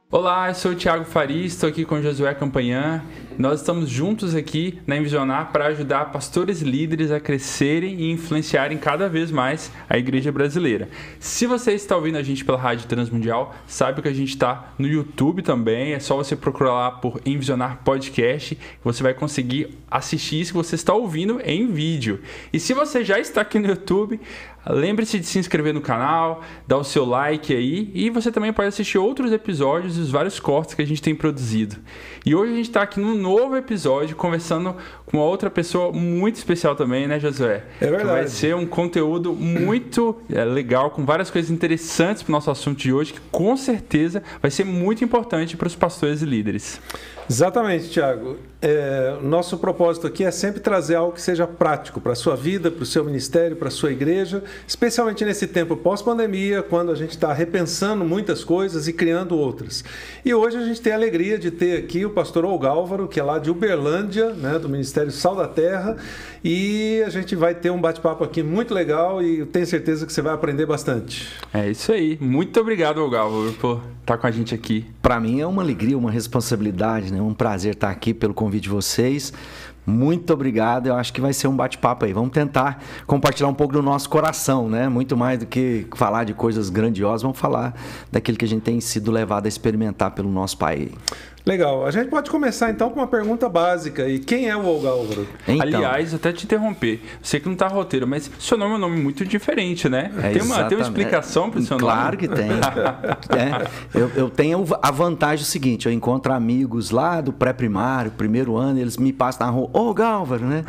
Olá, eu sou o Thiago Faris, estou aqui com o Josué Campanhã. Nós estamos juntos aqui na Envisionar para ajudar pastores e líderes a crescerem e influenciarem cada vez mais a igreja brasileira. Se você está ouvindo a gente pela Rádio Transmundial, sabe que a gente está no YouTube também. É só você procurar lá por Envisionar Podcast. Você vai conseguir assistir isso que você está ouvindo em vídeo. E se você já está aqui no YouTube, lembre-se de se inscrever no canal, dar o seu like aí, e você também pode assistir outros episódios e os vários cortes que a gente tem produzido. E hoje a gente está aqui num novo episódio conversando com uma outra pessoa muito especial também, né, Josué? É verdade. Que vai ser um conteúdo muito legal, com várias coisas interessantes para o nosso assunto de hoje, que com certeza vai ser muito importante para os pastores e líderes. Exatamente, Thiago. Nosso propósito aqui é sempre trazer algo que seja prático para a sua vida, para o seu ministério, para a sua igreja, especialmente nesse tempo pós-pandemia, quando a gente está repensando muitas coisas e criando outras. E hoje a gente tem a alegria de ter aqui o pastor Olga Álvaro, que é lá de Uberlândia, né, do Ministério Sal da Terra, e a gente vai ter um bate-papo aqui muito legal e eu tenho certeza que você vai aprender bastante. É isso aí. Muito obrigado, Olga Álvaro, por estar com a gente aqui. Para mim é uma alegria, uma responsabilidade, né? Um prazer estar aqui pelo convite de vocês. Muito obrigado, eu acho que vai ser um bate-papo aí. Vamos tentar compartilhar um pouco do nosso coração, né? Muito mais do que falar de coisas grandiosas, vamos falar daquilo que a gente tem sido levado a experimentar pelo nosso país. Legal. A gente pode começar então com uma pergunta básica. E quem é o Olga Álvaro? Então, aliás, até te interromper. Sei que não está roteiro, mas seu nome é um nome muito diferente, né? Tem uma explicação para o seu nome? Claro que tem. Eu tenho a vantagem seguinte, eu encontro amigos lá do pré-primário, primeiro ano, eles me passam na rua, Olga Álvaro, né?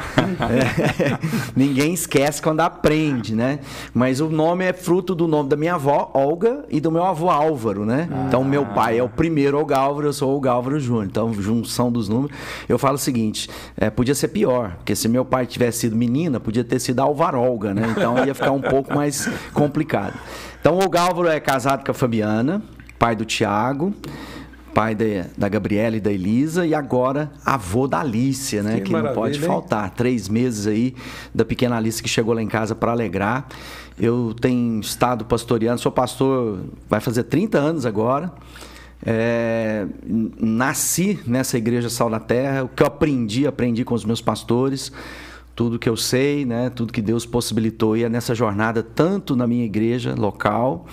Ninguém esquece quando aprende, né? Mas o nome é fruto do nome da minha avó, Olga, e do meu avô Álvaro, né? Então, meu pai é o primeiro Olga Álvaro, eu sou Olga Álvaro Júnior. Então, junção dos números. Eu falo o seguinte, podia ser pior, porque se meu pai tivesse sido menina, podia ter sido Alvarolga, né? Então, ia ficar um pouco mais complicado. Então, o Olga Álvaro é casado com a Fabiana, pai do Tiago, pai da Gabriela e da Elisa, e agora avô da Alícia, né? Que não pode faltar. 3 meses aí da pequena Alícia que chegou lá em casa para alegrar. Eu tenho estado pastoreando, sou pastor, vai fazer 30 anos agora. Nasci nessa igreja Sal da Terra. O que eu aprendi com os meus pastores, tudo que eu sei, né, tudo que Deus possibilitou, e é nessa jornada, tanto na minha igreja local,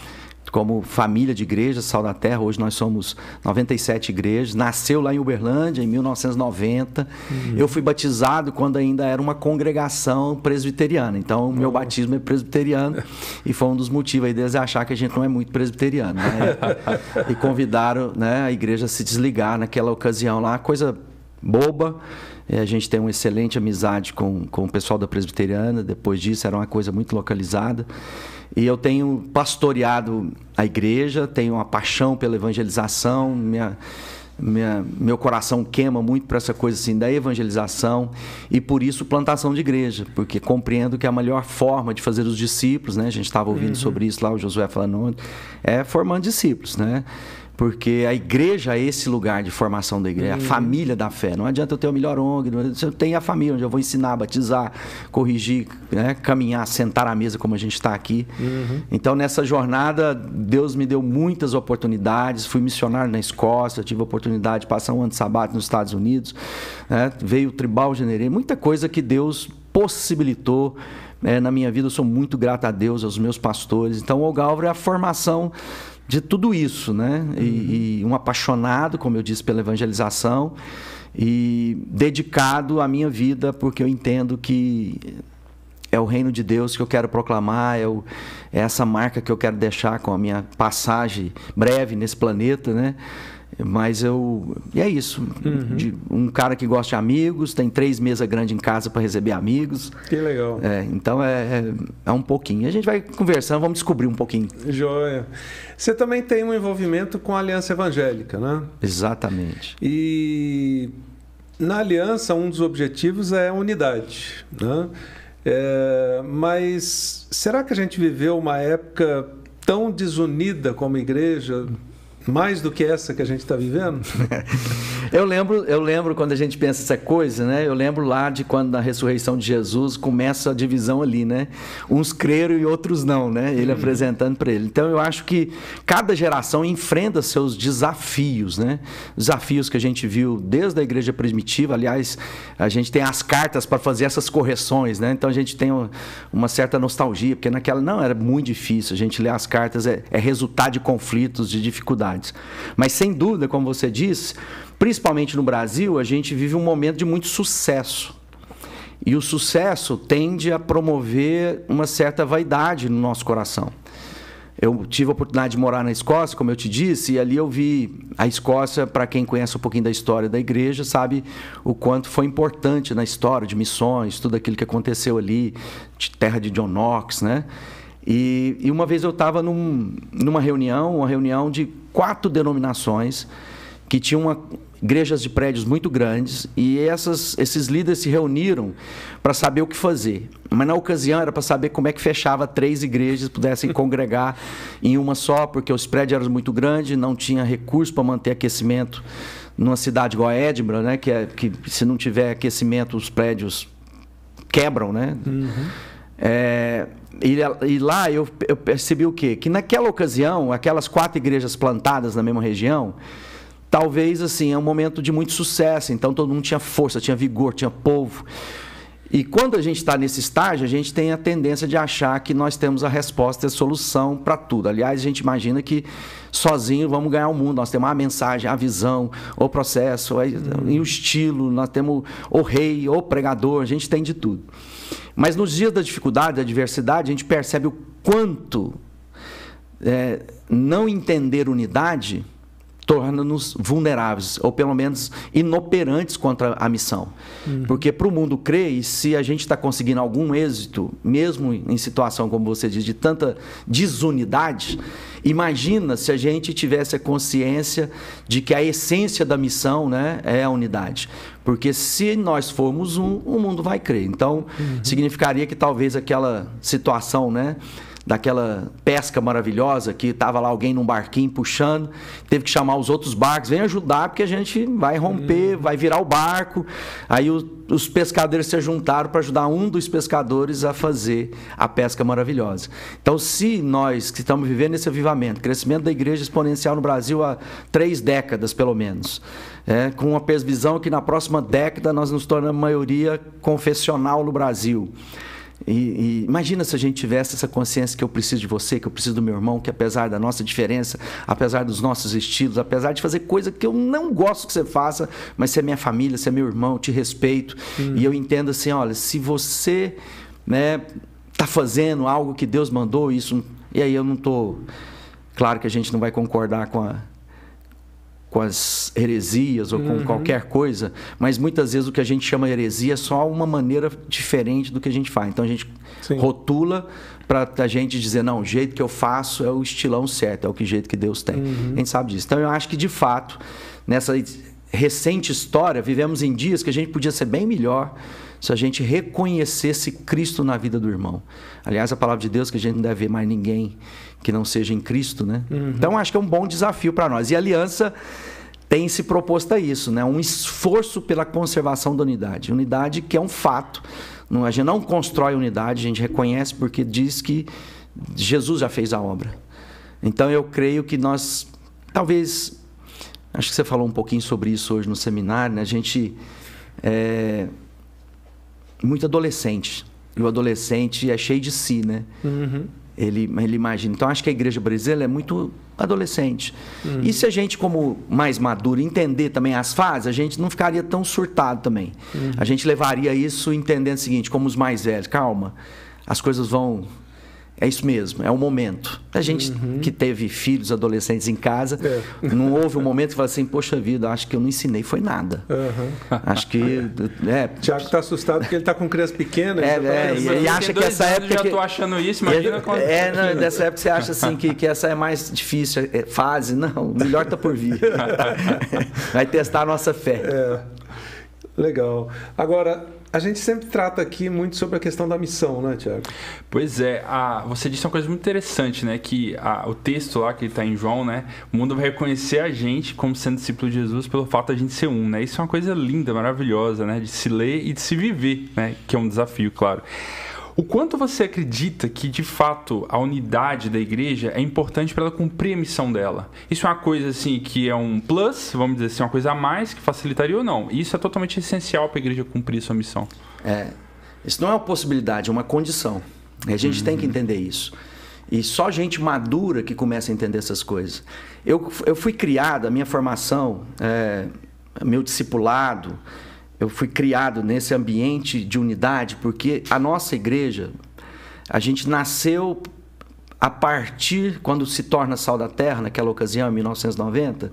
como família de igreja Sal da Terra. Hoje nós somos 97 igrejas. Nasceu lá em Uberlândia em 1990. Eu fui batizado quando ainda era uma congregação presbiteriana. Então, o meu batismo é presbiteriano e foi um dos motivos aí deles achar que a gente não é muito presbiteriano, né? E convidaram, né, a igreja a se desligar naquela ocasião lá, coisa boba. A gente tem uma excelente amizade com o pessoal da presbiteriana. Depois disso, era uma coisa muito localizada. E eu tenho pastoreado a igreja, tenho uma paixão pela evangelização, meu coração queima muito para essa coisa assim da evangelização, e por isso plantação de igreja, porque compreendo que a melhor forma de fazer os discípulos, né? A gente estava ouvindo sobre isso lá, o Josué falando, é formando discípulos, né? Porque a igreja é esse lugar de formação da igreja, a família da fé. Não adianta eu ter o melhor ONG, eu tenho a família onde eu vou ensinar, batizar, corrigir, né, caminhar, sentar à mesa como a gente está aqui. Então, nessa jornada, Deus me deu muitas oportunidades. Fui missionário na Escócia, tive a oportunidade de passar um ano de sabático nos Estados Unidos, né? Veio o Tribal Generê, muita coisa que Deus possibilitou na minha vida. Eu sou muito grato a Deus, aos meus pastores. Então, o Olga Álvaro é a formação de tudo isso, né? E um apaixonado, como eu disse, pela evangelização, e dedicado à minha vida, porque eu entendo que é o reino de Deus que eu quero proclamar, é essa marca que eu quero deixar com a minha passagem breve nesse planeta, né? Mas e é isso. Um cara que gosta de amigos, tem 3 mesas grandes em casa para receber amigos. Que legal. Então é um pouquinho. A gente vai conversando, vamos descobrir um pouquinho. Joia. Você também tem um envolvimento com a Aliança Evangélica, né? Exatamente. E na Aliança, um dos objetivos é a unidade, né? Mas será que a gente viveu uma época tão desunida como igreja, mais do que essa que a gente está vivendo? Eu lembro quando a gente pensa essa coisa, né? Eu lembro lá de quando na ressurreição de Jesus começa a divisão ali, né? Uns creram e outros não, né? Ele apresentando para ele. Então eu acho que cada geração enfrenta seus desafios, né? Desafios que a gente viu desde a igreja primitiva. Aliás, a gente tem as cartas para fazer essas correções, né? Então a gente tem uma certa nostalgia, porque naquela não era muito difícil. A gente ler as cartas é resultado de conflitos, de dificuldades. Mas sem dúvida, como você disse, principalmente no Brasil, a gente vive um momento de muito sucesso. E o sucesso tende a promover uma certa vaidade no nosso coração. Eu tive a oportunidade de morar na Escócia, como eu te disse, e ali eu vi a Escócia, para quem conhece um pouquinho da história da igreja, sabe o quanto foi importante na história de missões, tudo aquilo que aconteceu ali, de terra de John Knox, né? E uma vez eu estava numa reunião, uma reunião de 4 denominações que tinham igrejas de prédios muito grandes, e esses líderes se reuniram para saber o que fazer. Mas na ocasião era para saber como é que fechava 3 igrejas, pudessem congregar em uma só, porque os prédios eram muito grandes, não tinha recurso para manter aquecimento numa cidade igual a Edinburgh, né? Que se não tiver aquecimento os prédios quebram, né? E lá eu percebi o quê? Que naquela ocasião, aquelas 4 igrejas plantadas na mesma região, talvez assim, é um momento de muito sucesso, então todo mundo tinha força, tinha vigor, tinha povo. E quando a gente está nesse estágio, a gente tem a tendência de achar que nós temos a resposta e a solução para tudo. Aliás, a gente imagina que sozinho vamos ganhar o mundo. Nós temos a mensagem, a visão, o processo, e o estilo, nós temos o rei, o pregador, a gente tem de tudo. Mas nos dias da dificuldade, da adversidade, a gente percebe o quanto não entender unidade torna-nos vulneráveis, ou pelo menos inoperantes contra a missão. Porque para o mundo crer, e se a gente está conseguindo algum êxito, mesmo em situação, como você diz, de tanta desunidade, imagina se a gente tivesse a consciência de que a essência da missão, né, é a unidade. Porque se nós formos o mundo vai crer. Então, significaria que talvez aquela situação, né, daquela pesca maravilhosa, que estava lá alguém num barquinho puxando, teve que chamar os outros barcos, vem ajudar, porque a gente vai romper, vai virar o barco. Aí os pescadores se juntaram para ajudar um dos pescadores a fazer a pesca maravilhosa. Então, se nós que estamos vivendo esse avivamento, crescimento da igreja exponencial no Brasil há 3 décadas, pelo menos, com uma previsão que na próxima década nós nos tornamos maioria confessional no Brasil. E imagina se a gente tivesse essa consciência que eu preciso de você, que eu preciso do meu irmão, que apesar da nossa diferença, apesar dos nossos estilos, apesar de fazer coisa que eu não gosto que você faça, mas você é minha família, você é meu irmão, eu te respeito. E eu entendo assim, olha, se você está fazendo algo que Deus mandou, isso, e aí eu não estou... Claro que a gente não vai concordar com as heresias ou com qualquer coisa, mas muitas vezes o que a gente chama de heresia é só uma maneira diferente do que a gente faz. Então a gente rotula para a gente dizer, não, o jeito que eu faço é o estilão certo, é o jeito que Deus tem. A gente sabe disso. Então eu acho que de fato, nessa recente história, vivemos em dias que a gente podia ser bem melhor se a gente reconhecesse Cristo na vida do irmão. Aliás, a palavra de Deus que a gente não deve ver mais ninguém que não seja em Cristo, né? Então, acho que é um bom desafio para nós. E a aliança tem se proposto a isso, né? Um esforço pela conservação da unidade. Unidade que é um fato. A gente não constrói unidade, a gente reconhece porque diz que Jesus já fez a obra. Então, eu creio que nós, talvez, acho que você falou um pouquinho sobre isso hoje no seminário, né? A gente muito adolescente. E o adolescente é cheio de si, né? Ele imagina. Então, acho que a igreja brasileira é muito adolescente. E se a gente, como mais maduro, entender também as fases, a gente não ficaria tão surtado também. A gente levaria isso entendendo o seguinte, como os mais velhos, calma, as coisas vão... É isso mesmo, é um momento. A gente que teve filhos, adolescentes em casa, não houve um momento que fala assim, poxa vida, acho que eu não ensinei, foi nada. Acho que... O Tiago está assustado porque ele está com criança pequena. E acha que essa época... Eu já estou achando isso, imagina quando... Nessa época você acha assim que essa é mais difícil, fase, não, melhor está por vir. Vai testar a nossa fé. Legal. Agora... A gente sempre trata aqui muito sobre a questão da missão, né, Tiago? Pois é, você disse uma coisa muito interessante, né? Que o texto lá que está em João, né? O mundo vai reconhecer a gente como sendo discípulo de Jesus pelo fato de a gente ser um, né? Isso é uma coisa linda, maravilhosa, né? De se ler e de se viver, né? Que é um desafio, claro. O quanto você acredita que, de fato, a unidade da igreja é importante para ela cumprir a missão dela? Isso é uma coisa, assim, que é um plus, vamos dizer assim, uma coisa a mais que facilitaria ou não? Isso é totalmente essencial para a igreja cumprir sua missão. Isso não é uma possibilidade, é uma condição. A gente tem que entender isso. E só gente madura que começa a entender essas coisas. Eu fui criado, a minha formação, meu discipulado, eu fui criado nesse ambiente de unidade, porque a nossa igreja, a gente nasceu a partir, quando se torna Sal da Terra, naquela ocasião, em 1990,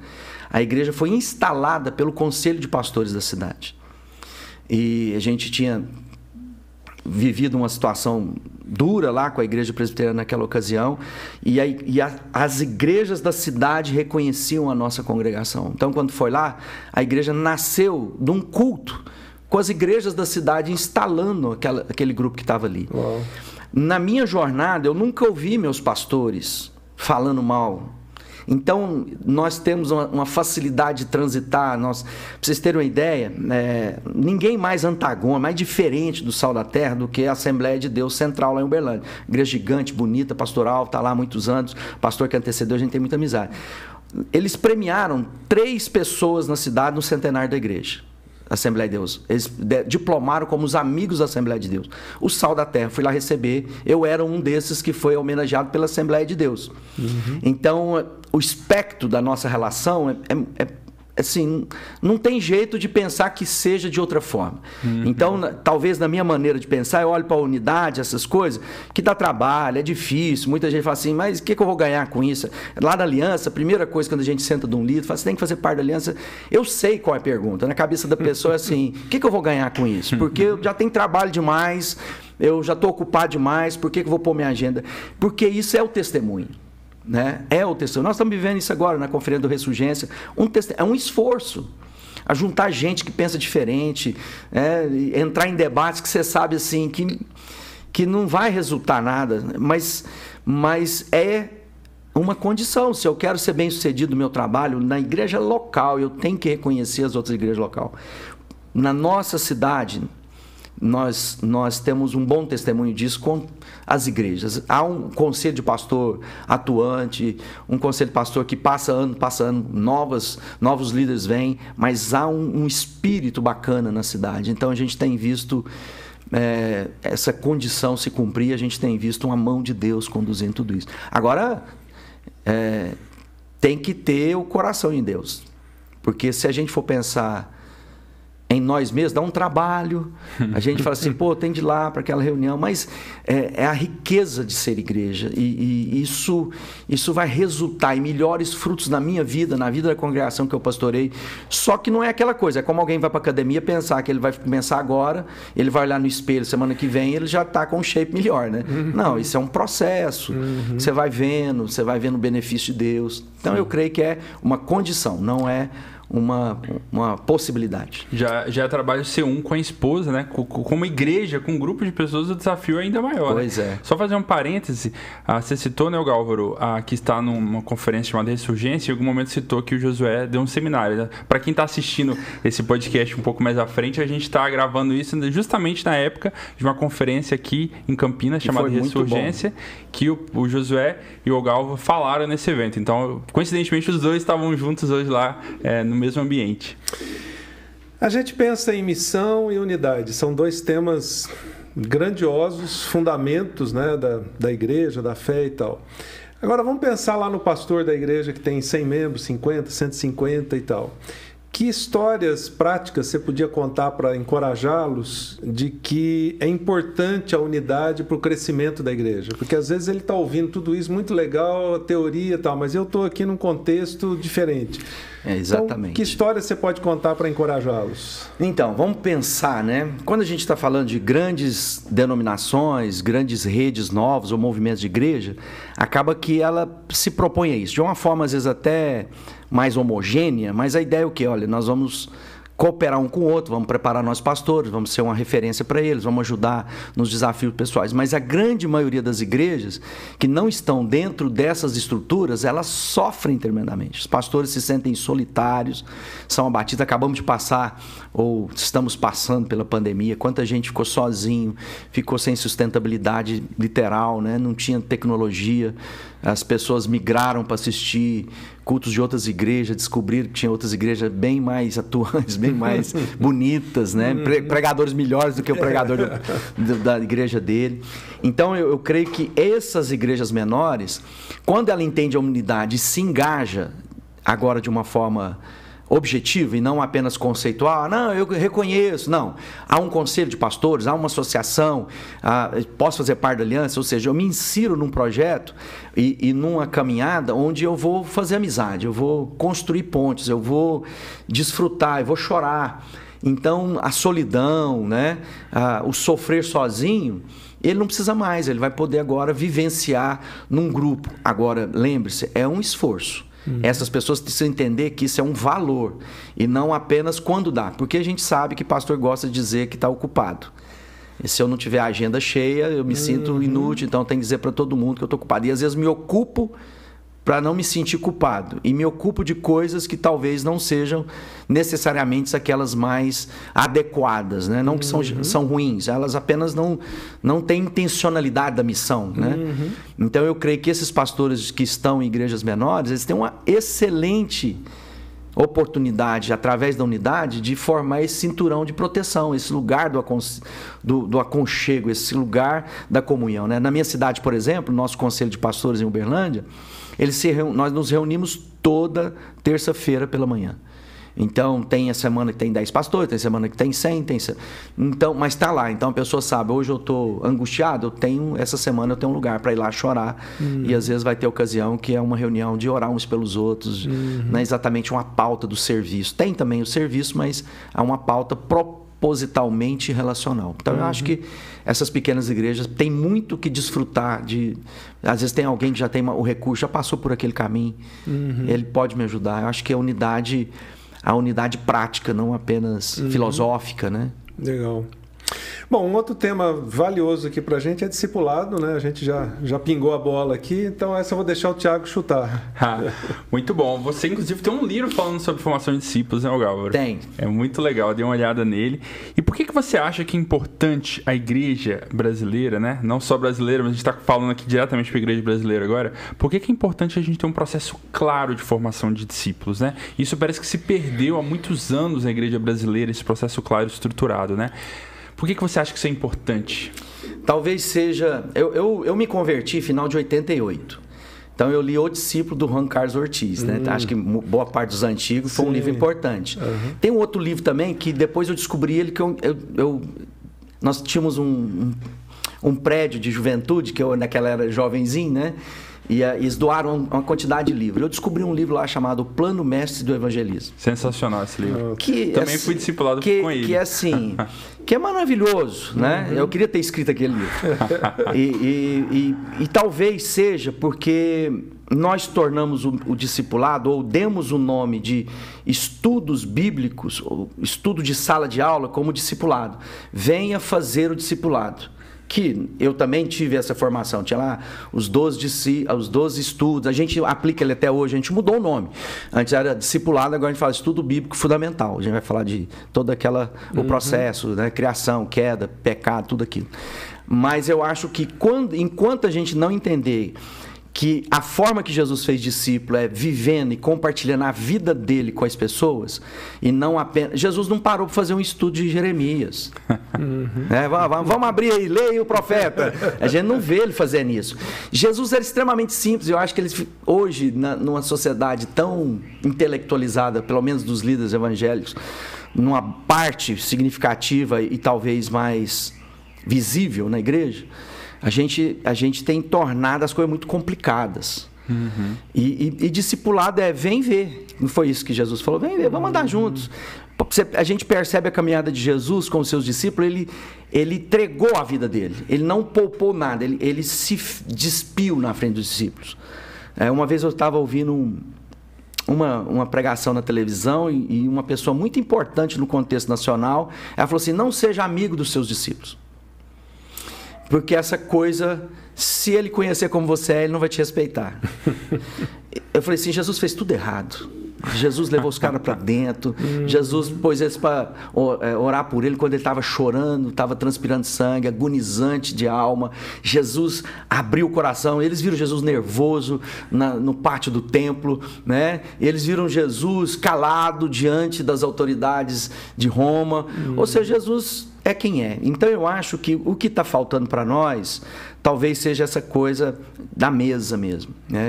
a igreja foi instalada pelo Conselho de Pastores da cidade. E a gente tinha vivido uma situação dura lá com a igreja presbiteriana naquela ocasião, as igrejas da cidade reconheciam a nossa congregação. Então, quando foi lá, a igreja nasceu de um culto com as igrejas da cidade instalando aquele grupo que estava ali. Uau. Na minha jornada, eu nunca ouvi meus pastores falando mal. Então, nós temos uma facilidade de transitar. Para vocês terem uma ideia, ninguém mais antagônico, mais diferente do Sal da Terra do que a Assembleia de Deus Central lá em Uberlândia. Igreja gigante, bonita, pastoral, está lá há muitos anos. Pastor que antecedeu, a gente tem muita amizade. Eles premiaram 3 pessoas na cidade no centenário da igreja. Assembleia de Deus. Eles diplomaram como os amigos da Assembleia de Deus. O Sal da Terra, fui lá receber. Eu era um desses que foi homenageado pela Assembleia de Deus. Então, o espectro da nossa relação assim, não tem jeito de pensar que seja de outra forma. Então, talvez na minha maneira de pensar, eu olho para a unidade, essas coisas, que dá trabalho, é difícil. Muita gente fala assim, mas o que eu vou ganhar com isso? Lá na aliança, a primeira coisa quando a gente senta de um líder, fala, você tem que fazer parte da aliança. Eu sei qual é a pergunta. Na cabeça da pessoa é assim, o que eu vou ganhar com isso? Porque eu já tenho trabalho demais, eu já estou ocupado demais, por que eu vou pôr minha agenda? Porque isso é o testemunho. Né? É o testemunho. Nós estamos vivendo isso agora na Conferência do Ressurgência. É um esforço a juntar gente que pensa diferente, entrar em debates que você sabe assim que não vai resultar nada, mas é uma condição. Se eu quero ser bem sucedido no meu trabalho na igreja local, eu tenho que reconhecer as outras igrejas locais. Na nossa cidade, nós temos um bom testemunho disso com as igrejas. Há um conselho de pastor atuante, um conselho de pastor que passa ano, novos líderes vêm, mas há um espírito bacana na cidade. Então a gente tem visto essa condição se cumprir, a gente tem visto uma mão de Deus conduzindo tudo isso. Agora, tem que ter o coração em Deus, porque se a gente for pensar em nós mesmos, dá um trabalho, a gente fala assim, tem de ir lá para aquela reunião, mas é a riqueza de ser igreja, e isso vai resultar em melhores frutos na minha vida, na vida da congregação que eu pastorei. Só que não é aquela coisa, é como alguém vai para a academia pensar que ele vai começar agora, ele vai olhar no espelho semana que vem, ele já está com um shape melhor, né? Não, isso é um processo, você vai vendo o benefício de Deus. Então eu creio que é uma condição, não é uma possibilidade. Já trabalho ser um com a esposa, né? Com uma igreja, com um grupo de pessoas, o desafio é ainda maior. Pois é. Só fazer um parêntese, você citou, né, Gálvaro, que está numa conferência chamada Ressurgência, e em algum momento citou que o Josué deu um seminário. Né? Para quem está assistindo esse podcast um pouco mais à frente, a gente está gravando isso justamente na época de uma conferência aqui em Campinas, chamada Ressurgência, que o Josué e o Gálvaro falaram nesse evento. Então, coincidentemente, os dois estavam juntos hoje lá no mesmo ambiente. A gente pensa em missão e unidade, são 2 temas grandiosos, fundamentos, né, da igreja, da fé e tal. Agora vamos pensar lá no pastor da igreja que tem 100 membros, 50, 150 e tal. Que histórias práticas você podia contar para encorajá-los de que é importante a unidade para o crescimento da igreja? Porque às vezes ele está ouvindo tudo isso, muito legal, a teoria e tal, mas eu estou aqui num contexto diferente. Exatamente. Então, que história você pode contar para encorajá-los? Então, vamos pensar, né? Quando a gente está falando de grandes denominações, grandes redes novas ou movimentos de igreja, acaba que ela se propõe a isso. De uma forma, às vezes, até mais homogênea, mas a ideia é o quê? Olha, nós vamos cooperar um com o outro, vamos preparar nossos pastores, vamos ser uma referência para eles, vamos ajudar nos desafios pessoais. Mas a grande maioria das igrejas que não estão dentro dessas estruturas, elas sofrem tremendamente. Os pastores se sentem solitários, são abatidos. Acabamos de passar, ou estamos passando pela pandemia, quanta gente ficou sozinho, ficou sem sustentabilidade literal, né? Não tinha tecnologia, as pessoas migraram para assistir cultos de outras igrejas, descobriram que tinha outras igrejas bem mais atuantes, bem mais bonitas, né? Pregadores melhores do que o pregador da igreja dele. Então, eu creio que essas igrejas menores, quando ela entende a unidade e se engaja agora de uma forma objetivo e não apenas conceitual, não, eu reconheço, não. Há um conselho de pastores, há uma associação, posso fazer parte da aliança, ou seja, eu me insiro num projeto e numa caminhada onde eu vou fazer amizade, eu vou construir pontes, eu vou desfrutar, eu vou chorar. Então, a solidão, né, o sofrer sozinho, ele não precisa mais, ele vai poder agora vivenciar num grupo. Agora, lembre-se, é um esforço. Essas pessoas precisam entender que isso é um valor e não apenas quando dá, porque a gente sabe que pastor gosta de dizer que está ocupado. E se eu não tiver a agenda cheia, eu me sinto inútil, então eu tenho que dizer para todo mundo que eu estou ocupado. E às vezes me ocupo para não me sentir culpado. E me ocupo de coisas que talvez não sejam necessariamente aquelas mais adequadas, né? Não que são ruins, elas apenas não têm intencionalidade da missão, né? Então eu creio que esses pastores que estão em igrejas menores, eles têm uma excelente oportunidade, através da unidade, de formar esse cinturão de proteção, esse lugar do aconchego, esse lugar da comunhão, né? Na minha cidade, por exemplo, nosso conselho de pastores em Uberlândia, nós nos reunimos toda terça-feira pela manhã. Então, tem a semana que tem 10 pastores, tem semana que tem 100, então, mas está lá. Então, a pessoa sabe, hoje eu estou angustiado, essa semana eu tenho um lugar para ir lá chorar. E às vezes vai ter ocasião que é uma reunião de orar uns pelos outros, não é exatamente uma pauta do serviço. Tem também o serviço, mas há uma pauta propositalmente relacional. Então, eu acho que essas pequenas igrejas têm muito que desfrutar às vezes tem alguém que já tem o recurso, já passou por aquele caminho, ele pode me ajudar. Eu acho que a unidade prática, não apenas filosófica, né? Legal. Bom, um outro tema valioso aqui para a gente é discipulado, né? A gente já pingou a bola aqui, então essa eu vou deixar o Thiago chutar. Muito bom. Você, inclusive, tem um livro falando sobre formação de discípulos, né, Gálvaro? Tem. É muito legal, dei uma olhada nele. E por que você acha que é importante a igreja brasileira, né? Não só brasileira, mas a gente está falando aqui diretamente para a igreja brasileira agora. Por que é importante a gente ter um processo claro de formação de discípulos, né? Isso parece que se perdeu há muitos anos na igreja brasileira, esse processo claro e estruturado, né? Por que você acha que isso é importante? Talvez seja... Eu me converti no final de 88. Então, eu li O Discípulo, do Juan Carlos Ortiz, né? Acho que boa parte dos antigos foi um livro importante. Tem um outro livro também que depois eu descobri ele, que nós tínhamos um prédio de juventude, que eu naquela era jovenzinho, né? E eles doaram uma quantidade de livros. Eu descobri um livro lá chamado Plano Mestre do Evangelismo. Sensacional esse livro. Também fui discipulado com ele. Que é assim, que é maravilhoso, né? Eu queria ter escrito aquele livro. E talvez seja porque nós tornamos o discipulado, ou demos o nome de estudos bíblicos, ou estudo de sala de aula, como discipulado. Venha fazer o discipulado. Que eu também tive essa formação, tinha lá os 12 estudos, a gente aplica ele até hoje, a gente mudou o nome. Antes era discipulado, agora a gente fala estudo bíblico fundamental. A gente vai falar de todo o processo, né? Criação, queda, pecado, tudo aquilo. Mas eu acho que enquanto a gente não entender que a forma que Jesus fez discípulo é vivendo e compartilhando a vida dele com as pessoas, e não apenas... Jesus não parou para fazer um estudo de Jeremias. Né? Vamos abrir aí, leia o profeta. A gente não vê ele fazendo isso. Jesus era extremamente simples. Eu acho que eles, hoje, numa sociedade tão intelectualizada, pelo menos dos líderes evangélicos, numa parte significativa e talvez mais visível na igreja, a gente tem tornado as coisas muito complicadas. E discipulado vem ver. Não foi isso que Jesus falou? Vem ver, vamos andar juntos. A gente percebe a caminhada de Jesus com os seus discípulos, ele entregou a vida dele. Ele não poupou nada, ele se despiu na frente dos discípulos. Uma vez eu estava ouvindo uma pregação na televisão e uma pessoa muito importante no contexto nacional, ela falou assim: não seja amigo dos seus discípulos. Porque essa coisa, se ele conhecer como você é, ele não vai te respeitar. Eu falei assim: Jesus fez tudo errado. Jesus levou os caras para dentro. Jesus pôs eles para orar por ele quando ele estava chorando, estava transpirando sangue, agonizante de alma. Jesus abriu o coração. Eles viram Jesus nervoso no pátio do templo, né? Eles viram Jesus calado diante das autoridades de Roma. Ou seja, Jesus é quem é. Então eu acho que o que está faltando para nós talvez seja essa coisa da mesa mesmo, né?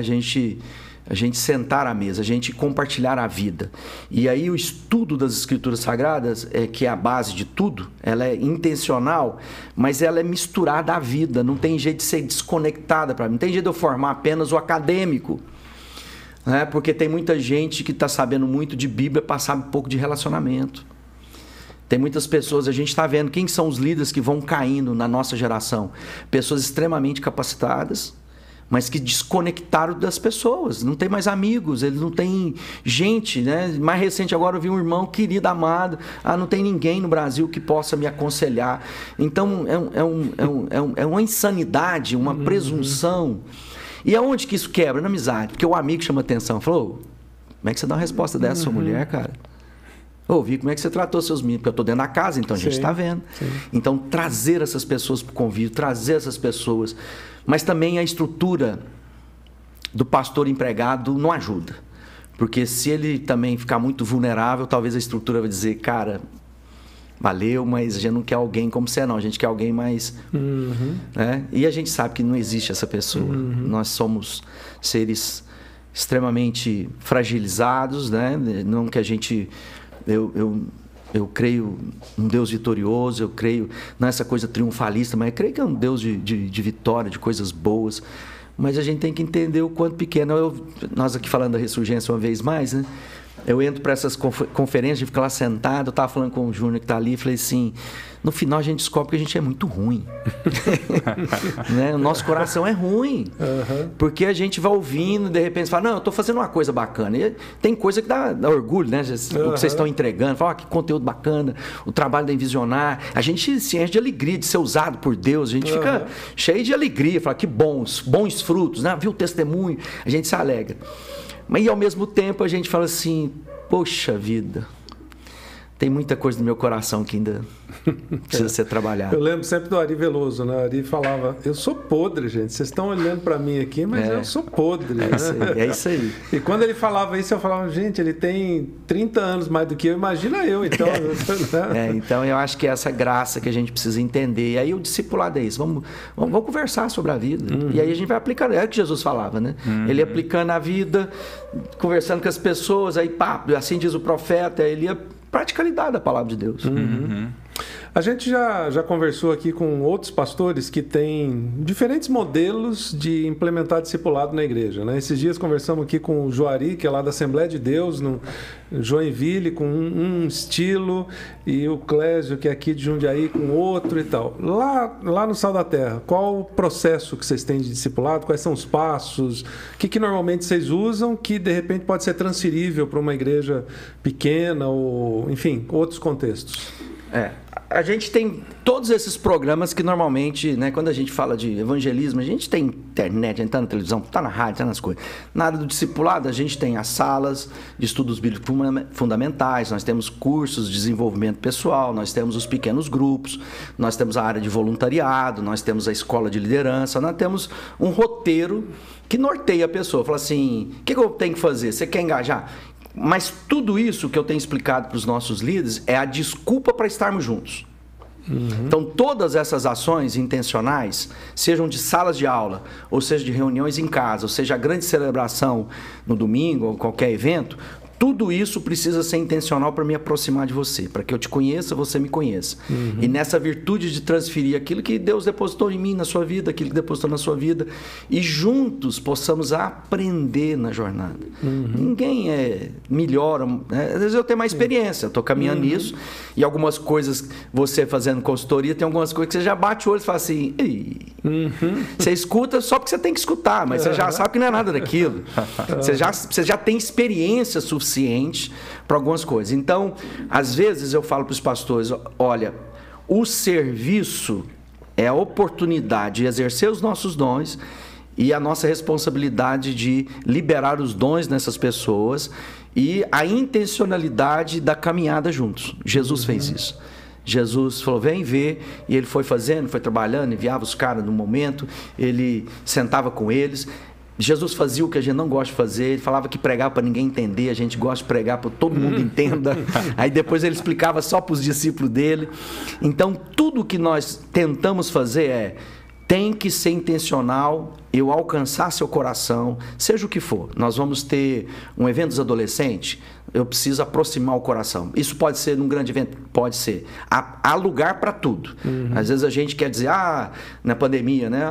A gente sentar à mesa, a gente compartilhar a vida. E aí o estudo das Escrituras Sagradas, que é a base de tudo, ela é intencional, mas ela é misturada à vida. Não tem jeito de ser desconectada para mim. Não tem jeito de eu formar apenas o acadêmico, né? Porque tem muita gente que está sabendo muito de Bíblia, para saber um pouco de relacionamento. Tem muitas pessoas, a gente está vendo quem são os líderes que vão caindo na nossa geração. Pessoas extremamente capacitadas, mas que desconectaram das pessoas, não tem mais amigos, eles não têm gente, né? Mais recente agora eu vi um irmão querido, amado, não tem ninguém no Brasil que possa me aconselhar. Então é uma insanidade, uma presunção. E aonde que isso quebra? Na amizade, porque o amigo chama atenção, falou: como é que você dá uma resposta dessa à sua mulher, cara? Vi como é que você tratou seus meninos, porque eu estou dentro da casa, então a gente está vendo. Sim. Então trazer essas pessoas para o convívio, trazer essas pessoas, mas também a estrutura do pastor empregado não ajuda, porque se ele também ficar muito vulnerável, talvez a estrutura vai dizer: cara, valeu, mas a gente não quer alguém como você não, a gente quer alguém mais... né? E a gente sabe que não existe essa pessoa. Nós somos seres extremamente fragilizados, né? Não que a gente... Eu creio num Deus vitorioso, eu creio nessa coisa triunfalista, mas eu creio que é um Deus de vitória, de coisas boas. Mas a gente tem que entender o quanto pequeno. Nós aqui falando da ressurgência uma vez mais, né? Eu entro para essas conferências, de ficar lá sentado, eu estava falando com o Júnior que está ali, e falei assim: no final a gente descobre que a gente é muito ruim. Né? O nosso coração é ruim. Porque a gente vai ouvindo, de repente fala: não, eu estou fazendo uma coisa bacana. E tem coisa que dá orgulho, né? O que vocês estão entregando, fala: que conteúdo bacana, o trabalho da Envisionar. A gente se enche de alegria de ser usado por Deus, a gente fica cheio de alegria, fala: que bons frutos, né? Viu o testemunho, a gente se alegra. Mas ao mesmo tempo a gente fala assim: poxa vida, tem muita coisa no meu coração que ainda precisa ser trabalhada. Eu lembro sempre do Ari Veloso, né? O Ari falava: eu sou podre, gente. Vocês estão olhando para mim aqui, mas eu sou podre. É isso aí. E quando ele falava isso, eu falava: gente, ele tem 30 anos mais do que eu, imagina eu, então. Então eu acho que é essa graça que a gente precisa entender. E aí o discipulado é isso. Vamos conversar sobre a vida. E aí a gente vai aplicando. É o que Jesus falava, né? Ele ia aplicando a vida, conversando com as pessoas, aí pá, assim diz o profeta, ele ia praticalidade da palavra de Deus. A gente já conversou aqui com outros pastores que têm diferentes modelos de implementar discipulado na igreja, né? Esses dias conversamos aqui com o Joari, que é lá da Assembleia de Deus, no Joinville, com um estilo, e o Clésio, que é aqui de Jundiaí, com outro e tal. Lá no Sal da Terra, qual o processo que vocês têm de discipulado? Quais são os passos? O que normalmente vocês usam que, de repente, pode ser transferível para uma igreja pequena ou, enfim, outros contextos? A gente tem todos esses programas que normalmente, né, quando a gente fala de evangelismo, a gente tem internet, a gente está na televisão, está na rádio, está nas coisas. Na área do discipulado, a gente tem as salas de estudos bíblicos fundamentais, nós temos cursos de desenvolvimento pessoal, nós temos os pequenos grupos, nós temos a área de voluntariado, nós temos a escola de liderança, nós temos um roteiro que norteia a pessoa. Fala assim: o que eu tenho que fazer? Você quer engajar? Mas tudo isso que eu tenho explicado para os nossos líderes é a desculpa para estarmos juntos. Então, todas essas ações intencionais, sejam de salas de aula, ou seja de reuniões em casa, ou seja a grande celebração no domingo, ou qualquer evento, Tudo isso precisa ser intencional para me aproximar de você, para que eu te conheça, você me conheça. E nessa virtude de transferir aquilo que Deus depositou em mim, na sua vida, aquilo que depositou na sua vida, e juntos possamos aprender na jornada. Ninguém melhora, né? Às vezes eu tenho mais experiência, eu estou caminhando nisso, e algumas coisas, você fazendo consultoria, tem algumas coisas que você já bate o olho e fala assim, você escuta só porque você tem que escutar, mas você já sabe que não é nada daquilo. Você já tem experiência suficiente para algumas coisas. Então, às vezes eu falo para os pastores, olha, o serviço é a oportunidade de exercer os nossos dons e a nossa responsabilidade de liberar os dons nessas pessoas e a intencionalidade da caminhada juntos. Jesus fez isso. Jesus falou, vem ver, e ele foi fazendo, foi trabalhando, enviava os caras no momento, ele sentava com eles. Jesus fazia o que a gente não gosta de fazer, ele falava que pregava para ninguém entender, a gente gosta de pregar para todo mundo entenda. Aí depois ele explicava só para os discípulos dele. Então, tudo que nós tentamos fazer tem que ser intencional, eu alcançar seu coração, seja o que for. Nós vamos ter um evento dos adolescentes, eu preciso aproximar o coração. Isso pode ser num grande evento? Pode ser. Há lugar para tudo. Às vezes a gente quer dizer, na pandemia, né?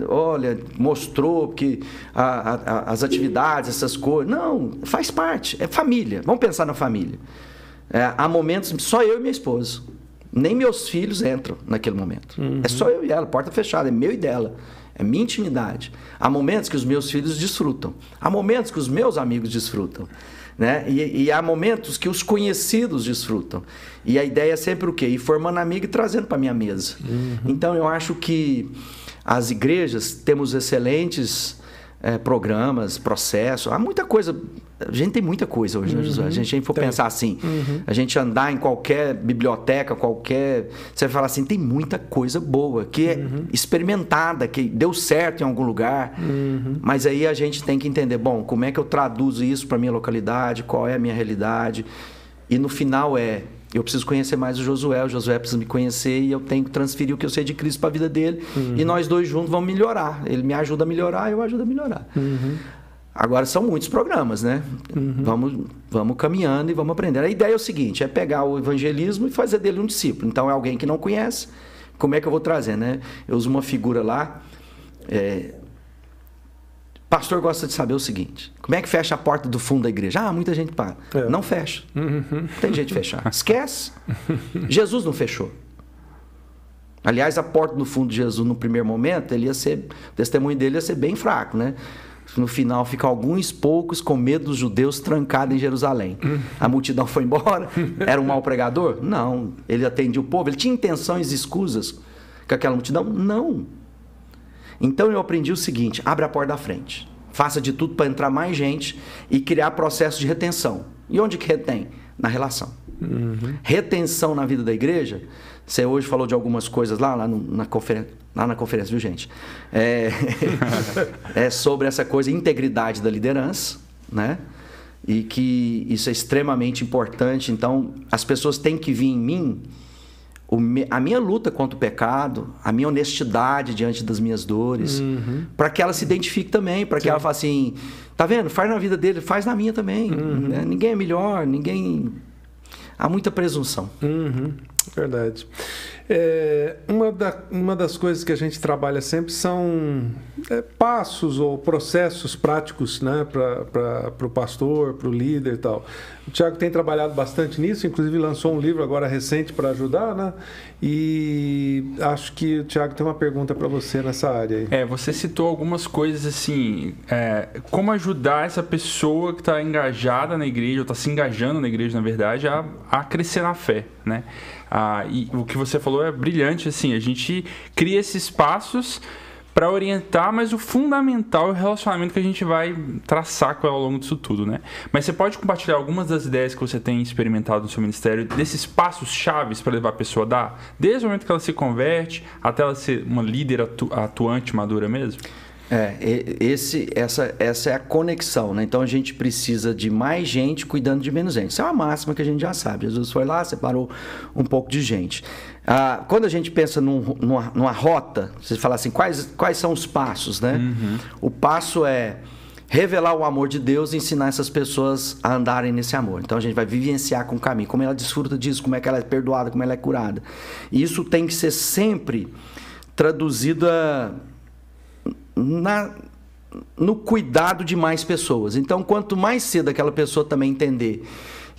Olha, mostrou que as atividades, essas coisas. Não, faz parte, é família. Vamos pensar na família. Há momentos, só eu e minha esposa. Nem meus filhos entram naquele momento. É só eu e ela, porta fechada, é meu e dela. É minha intimidade. Há momentos que os meus filhos desfrutam. Há momentos que os meus amigos desfrutam. Né? E há momentos que os conhecidos desfrutam. E a ideia é sempre o quê? Ir formando amigo e trazendo para a minha mesa. Então, eu acho que as igrejas, temos excelentes programas, processos. Há muita coisa. A gente tem muita coisa hoje, né, Josué? A gente for pensar assim, a gente andar em qualquer biblioteca, você vai falar assim, tem muita coisa boa, que é experimentada, que deu certo em algum lugar, mas aí a gente tem que entender, bom, como é que eu traduzo isso para a minha localidade, qual é a minha realidade, e no final eu preciso conhecer mais o Josué precisa me conhecer e eu tenho que transferir o que eu sei de Cristo para a vida dele, e nós dois juntos vamos melhorar, ele me ajuda a melhorar, eu ajudo a melhorar. Agora, são muitos programas, né? Vamos caminhando e vamos aprendendo. A ideia é o seguinte, é pegar o evangelismo e fazer dele um discípulo. Então, é alguém que não conhece, como é que eu vou trazer, né? Eu uso uma figura lá, pastor gosta de saber o seguinte, como é que fecha a porta do fundo da igreja? Muita gente paga. Não fecha. Não tem jeito de fechar. Esquece. Jesus não fechou. Aliás, a porta do fundo de Jesus, no primeiro momento, o testemunho dele ia ser bem fraco, né? No final, ficam alguns poucos com medo dos judeus trancados em Jerusalém. A multidão foi embora? Era um mau pregador? Não. Ele atendia o povo? Ele tinha intenções escusas com aquela multidão? Não. Então, eu aprendi o seguinte, abre a porta da frente. Faça de tudo para entrar mais gente e criar processo de retenção. E onde que retém? Na relação. Retenção na vida da igreja. Você hoje falou de algumas coisas lá na conferência, viu, gente? É sobre essa coisa, integridade da liderança, né? E que isso é extremamente importante. Então, as pessoas têm que vir em mim a minha luta contra o pecado, a minha honestidade diante das minhas dores, para que ela se identifique também, para que ela fale assim, tá vendo? Faz na vida dele, faz na minha também. Né? Ninguém é melhor, ninguém... Há muita presunção. Verdade. Uma das coisas que a gente trabalha sempre são passos ou processos práticos, né, para o pastor, para o líder e tal. O Tiago tem trabalhado bastante nisso, inclusive lançou um livro agora recente para ajudar, né? E acho que o Tiago tem uma pergunta para você nessa área aí. Você citou algumas coisas assim, como ajudar essa pessoa que está engajada na igreja, ou está se engajando na igreja, na verdade, a crescer na fé, né? E o que você falou é brilhante, assim, a gente cria esses passos para orientar, mas o fundamental é o relacionamento que a gente vai traçar com ela ao longo disso tudo, né? Mas você pode compartilhar algumas das ideias que você tem experimentado no seu ministério, desses passos chaves para levar a pessoa a dar, desde o momento que ela se converte até ela ser uma líder atuante, madura mesmo? Essa é a conexão, né? Então a gente precisa de mais gente cuidando de menos gente. Isso é uma máxima que a gente já sabe. Jesus foi lá, separou um pouco de gente. Quando a gente pensa numa rota, você fala assim, quais são os passos, né? O passo é revelar o amor de Deus e ensinar essas pessoas a andarem nesse amor. Então a gente vai vivenciar com o caminho, como ela desfruta disso, como é que ela é perdoada, como ela é curada. E isso tem que ser sempre traduzido no cuidado de mais pessoas. Então, quanto mais cedo aquela pessoa também entender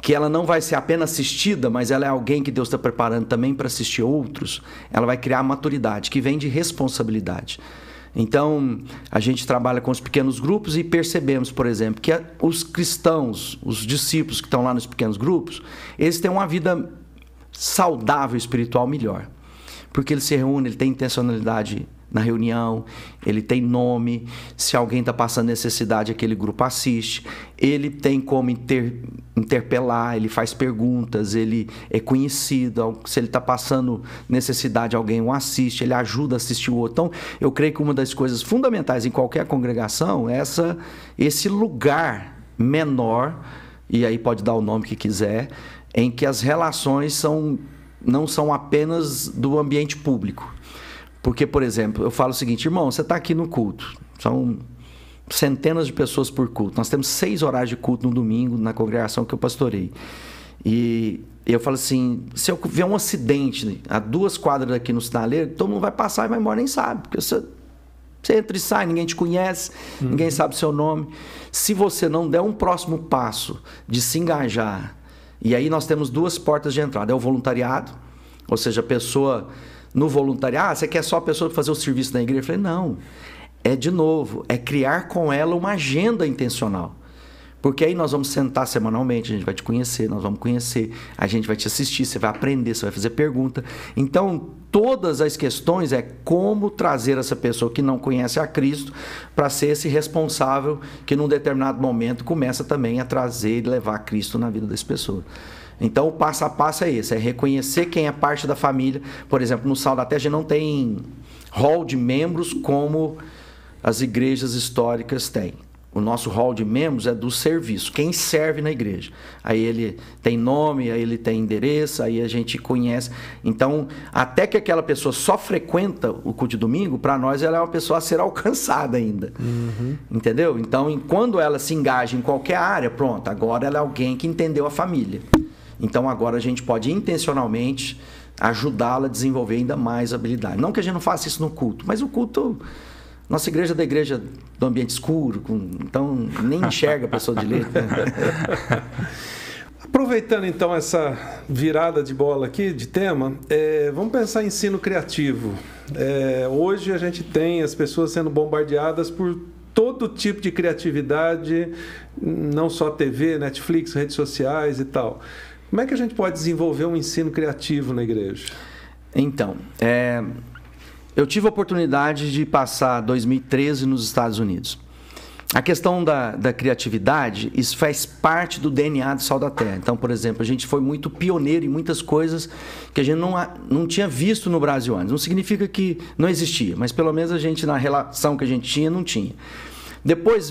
que ela não vai ser apenas assistida, mas ela é alguém que Deus está preparando também para assistir outros, ela vai criar maturidade, que vem de responsabilidade. Então, a gente trabalha com os pequenos grupos e percebemos, por exemplo, que os cristãos, os discípulos que estão lá nos pequenos grupos, eles têm uma vida saudável espiritual melhor. Porque ele se reúne, ele tem intencionalidade na reunião, ele tem nome, se alguém está passando necessidade, aquele grupo assiste, ele tem como interpelar, ele faz perguntas, ele é conhecido, se ele está passando necessidade, alguém o assiste, ele ajuda a assistir o outro. Então, eu creio que uma das coisas fundamentais em qualquer congregação é esse lugar menor, e aí pode dar o nome que quiser, em que as relações não são apenas do ambiente público. Porque, por exemplo, eu falo o seguinte: irmão, você está aqui no culto, são centenas de pessoas por culto, nós temos 6 horários de culto no domingo na congregação que eu pastorei, e eu falo assim, se eu ver um acidente a 2 quadras daqui no sinaleiro, todo mundo vai passar e vai embora, nem sabe, porque você entra e sai, ninguém te conhece, ninguém sabe o seu nome. Se você não der um próximo passo de se engajar, e aí nós temos 2 portas de entrada, é o voluntariado, ou seja, a pessoa no voluntariado, você quer só a pessoa fazer o serviço na igreja? Eu falei, não, de novo, é criar com ela uma agenda intencional. Porque aí nós vamos sentar semanalmente, a gente vai te conhecer, nós vamos conhecer, a gente vai te assistir, você vai aprender, você vai fazer pergunta. Então, todas as questões é como trazer essa pessoa que não conhece a Cristo para ser esse responsável que num determinado momento começa também a trazer e levar a Cristo na vida das pessoas. Então, o passo a passo é esse, é reconhecer quem é parte da família. Por exemplo, no Sal da Terra, a gente não tem hall de membros como as igrejas históricas têm. O nosso hall de membros é do serviço, quem serve na igreja. Aí ele tem nome, aí ele tem endereço, aí a gente conhece. Então, até que aquela pessoa só frequenta o culto de domingo, para nós ela é uma pessoa a ser alcançada ainda. Entendeu? Então, quando ela se engaja em qualquer área, pronto, agora ela é alguém que entendeu a família. Então, agora a gente pode intencionalmente ajudá-la a desenvolver ainda mais habilidade. Não que a gente não faça isso no culto, mas o culto... Nossa igreja é da igreja do ambiente escuro, então nem enxerga a pessoa direito. Aproveitando então essa virada de bola aqui, de tema, vamos pensar em ensino criativo. Hoje a gente tem as pessoas sendo bombardeadas por todo tipo de criatividade, não só TV, Netflix, redes sociais e tal. Como é que a gente pode desenvolver um ensino criativo na igreja? Então, eu tive a oportunidade de passar 2013 nos Estados Unidos. A questão da criatividade, isso faz parte do DNA do Sal da Terra. Então, por exemplo, a gente foi muito pioneiro em muitas coisas que a gente não tinha visto no Brasil antes. Não significa que não existia, mas pelo menos a gente, na relação que a gente tinha, não tinha. Depois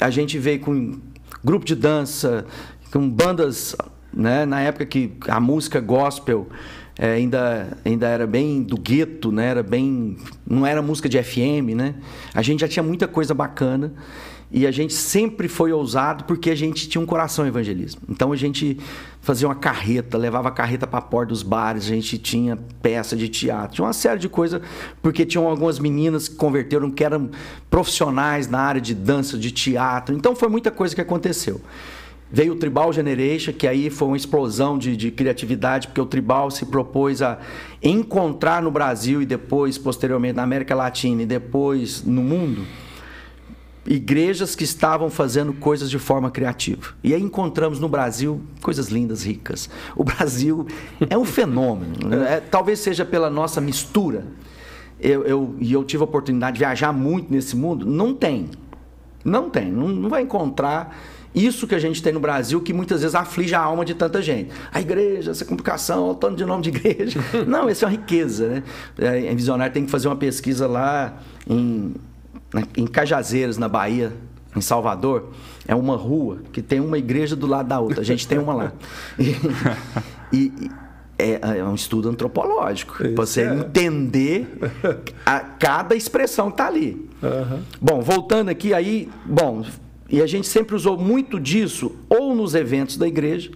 a gente veio com grupo de dança, com bandas, né? Na época que a música gospel ainda era bem do gueto, né? Não era música de FM, né? A gente já tinha muita coisa bacana e a gente sempre foi ousado porque a gente tinha um coração evangelismo. Então a gente fazia uma carreta, levava a carreta para a porta dos bares, a gente tinha peça de teatro, tinha uma série de coisas, porque tinham algumas meninas que converteram, que eram profissionais na área de dança, de teatro. Então foi muita coisa que aconteceu. Veio o Tribal Generation, que aí foi uma explosão de criatividade, porque o Tribal se propôs a encontrar no Brasil e depois, posteriormente, na América Latina e depois no mundo, igrejas que estavam fazendo coisas de forma criativa. E aí encontramos no Brasil coisas lindas, ricas. O Brasil é um fenômeno. Talvez seja pela nossa mistura. Eu tive a oportunidade de viajar muito nesse mundo. Não vai encontrar isso que a gente tem no Brasil, que muitas vezes aflige a alma de tanta gente. A igreja, essa complicação, o tanto de nome de igreja. Não, essa é uma riqueza, né? A Visionário tem que fazer uma pesquisa lá em Cajazeiras, na Bahia, em Salvador. É uma rua que tem uma igreja do lado da outra. A gente tem uma lá. É um estudo antropológico, para você entender cada expressão que está ali. Bom, voltando aqui, e a gente sempre usou muito disso, ou nos eventos da igreja,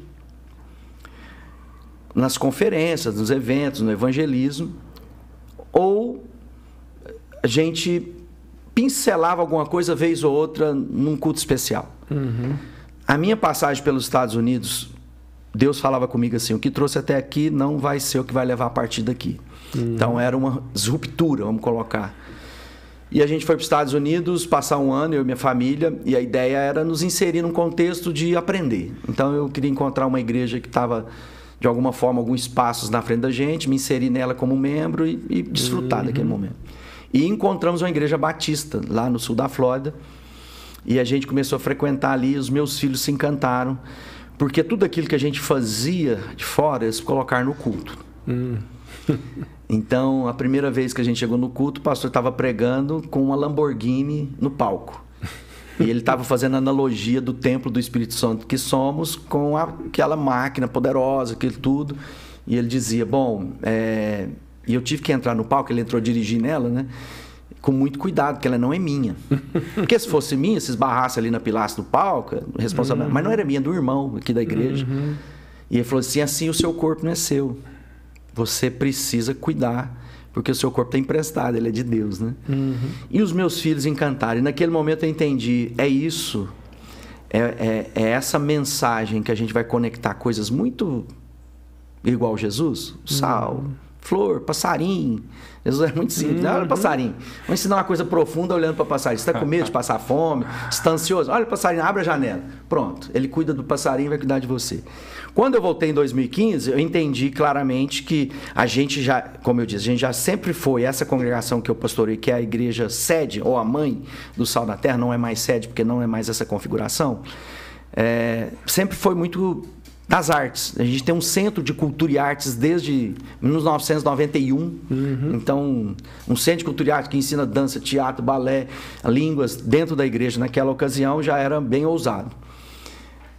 nas conferências, nos eventos, no evangelismo, ou a gente pincelava alguma coisa vez ou outra num culto especial. A minha passagem pelos Estados Unidos, Deus falava comigo assim: o que trouxe até aqui não vai ser o que vai levar a partir daqui. Então era uma disruptura, vamos colocar. E a gente foi para os Estados Unidos passar um ano, eu e minha família, e a ideia era nos inserir num contexto de aprender. Então eu queria encontrar uma igreja que estava, de alguma forma, alguns passos na frente da gente, me inserir nela como membro e desfrutar daquele momento. E encontramos uma igreja batista lá no sul da Flórida, e a gente começou a frequentar ali, os meus filhos se encantaram, porque tudo aquilo que a gente fazia de fora, eles colocaram no culto. Então, a primeira vez que a gente chegou no culto, o pastor estava pregando com uma Lamborghini no palco. E ele estava fazendo analogia do templo do Espírito Santo que somos com aquela máquina poderosa, aquilo tudo. E ele dizia, e eu tive que entrar no palco, ele entrou a dirigir nela, né? Com muito cuidado, porque ela não é minha. Porque se fosse minha, se esbarrasse ali na pilastra do palco, responsável. Mas não era minha, do irmão aqui da igreja. E ele falou assim o seu corpo não é seu. Você precisa cuidar, porque o seu corpo está emprestado, ele é de Deus, né? E os meus filhos encantaram. E naquele momento eu entendi, é isso, é essa mensagem que a gente vai conectar coisas muito igual Jesus, sal, flor, passarinho. Jesus é muito simples, olha o passarinho. Vamos ensinar uma coisa profunda olhando para o passarinho. Você está com medo de passar fome? Você está ansioso? Olha o passarinho, abre a janela. Pronto, ele cuida do passarinho e vai cuidar de você. Quando eu voltei em 2015, eu entendi claramente que a gente já, como eu disse, a gente já sempre foi, essa congregação que eu pastorei, que é a igreja sede, ou a mãe do Sal da Terra, não é mais sede, porque não é mais essa configuração, sempre foi muito das artes. A gente tem um centro de cultura e artes desde 1991. Então, um centro de cultura e arte que ensina dança, teatro, balé, línguas dentro da igreja. Naquela ocasião já era bem ousado.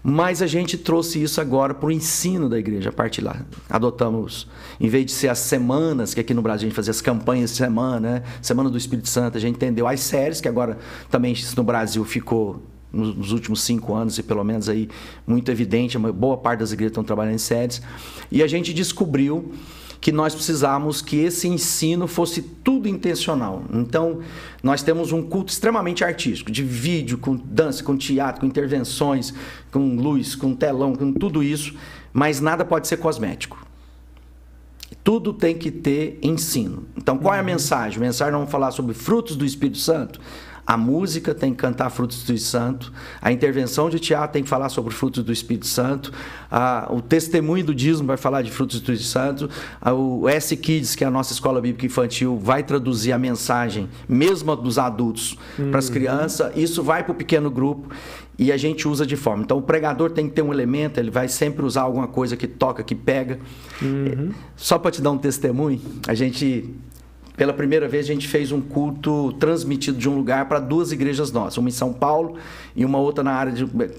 Mas a gente trouxe isso agora para o ensino da igreja, a partir lá. Adotamos, em vez de ser as semanas, que aqui no Brasil a gente fazia as campanhas de semana, né? Semana do Espírito Santo, a gente entendeu as séries, que agora também no Brasil ficou nos últimos 5 anos, e pelo menos aí muito evidente, uma boa parte das igrejas estão trabalhando em séries, e a gente descobriu que nós precisávamos que esse ensino fosse tudo intencional. Então, nós temos um culto extremamente artístico, de vídeo, com dança, com teatro, com intervenções, com luz, com telão, com tudo isso, mas nada pode ser cosmético. Tudo tem que ter ensino. Então, qual é a mensagem? A mensagem não vamos falar sobre frutos do Espírito Santo. A música tem que cantar frutos do Espírito Santo, a intervenção de teatro tem que falar sobre frutos do Espírito Santo, o testemunho do dízimo vai falar de frutos do Espírito Santo, o S-Kids, que é a nossa escola bíblica infantil, vai traduzir a mensagem, mesmo dos adultos, para as crianças. Isso vai para o pequeno grupo e a gente usa de forma. Então, o pregador tem que ter um elemento, ele vai sempre usar alguma coisa que toca, que pega. Só para te dar um testemunho, pela primeira vez, a gente fez um culto transmitido de um lugar para 2 igrejas nossas. Uma em São Paulo e uma outra na área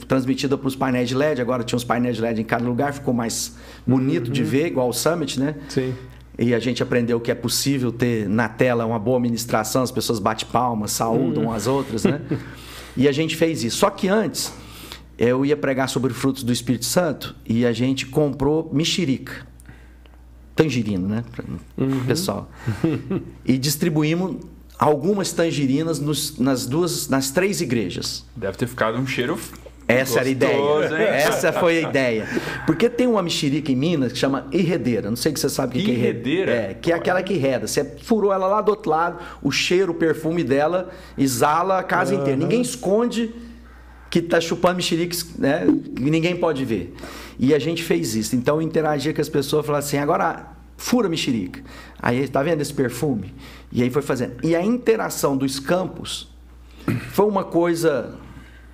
transmitida para os painéis de LED. Agora tinha os painéis de LED em cada lugar, ficou mais bonito de ver, igual o Summit, né? Sim. E a gente aprendeu que é possível ter na tela uma boa ministração, as pessoas batem palmas, saúdam umas outras, né? E a gente fez isso. Só que antes, eu ia pregar sobre frutos do Espírito Santo e a gente comprou mexerica. Tangerina, né, pessoal? E distribuímos algumas tangerinas nas 3 igrejas. Deve ter ficado um cheiro Essa era a ideia. Hein? Essa foi a ideia. Porque tem uma mexerica em Minas que chama irredeira. Não sei se você sabe o que é irredeira. Que é aquela que irreda. Você furou ela lá do outro lado, o cheiro, o perfume dela exala a casa inteira. Ninguém esconde que está chupando mexerica, né? Ninguém pode ver. E a gente fez isso. Então eu interagia com as pessoas, falava assim, agora fura mexerica. Aí, tá vendo esse perfume? E aí foi fazendo. E a interação dos campos foi uma coisa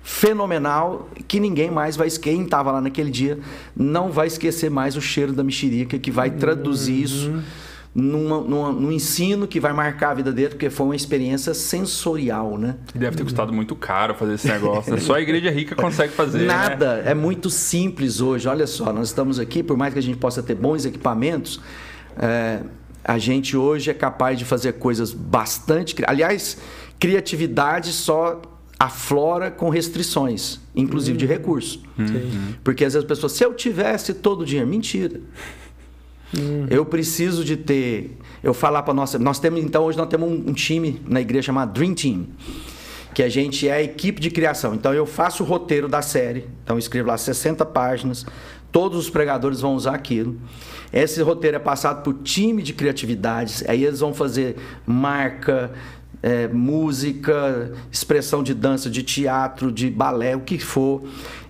fenomenal que ninguém mais vai esquecer. Quem estava lá naquele dia não vai esquecer mais o cheiro da mexerica, que vai traduzir isso num ensino que vai marcar a vida dele, porque foi uma experiência sensorial, né? Deve ter custado muito caro fazer esse negócio, né? Só a igreja rica consegue fazer, Nada, né? É muito simples hoje. Olha só, nós estamos aqui, por mais que a gente possa ter bons equipamentos, a gente hoje é capaz de fazer coisas bastante... Aliás, criatividade só aflora com restrições, inclusive de recursos. Porque às vezes as pessoas, se eu tivesse todo o dinheiro, mentira. Eu preciso de ter... Eu falar para nós temos, então, hoje nós temos um time na igreja chamado Dream Team, que a gente é a equipe de criação. Então eu faço o roteiro da série, então eu escrevo lá 60 páginas, todos os pregadores vão usar aquilo. Esse roteiro é passado por time de criatividades, aí eles vão fazer marca, música, expressão de dança, de teatro, de balé, o que for,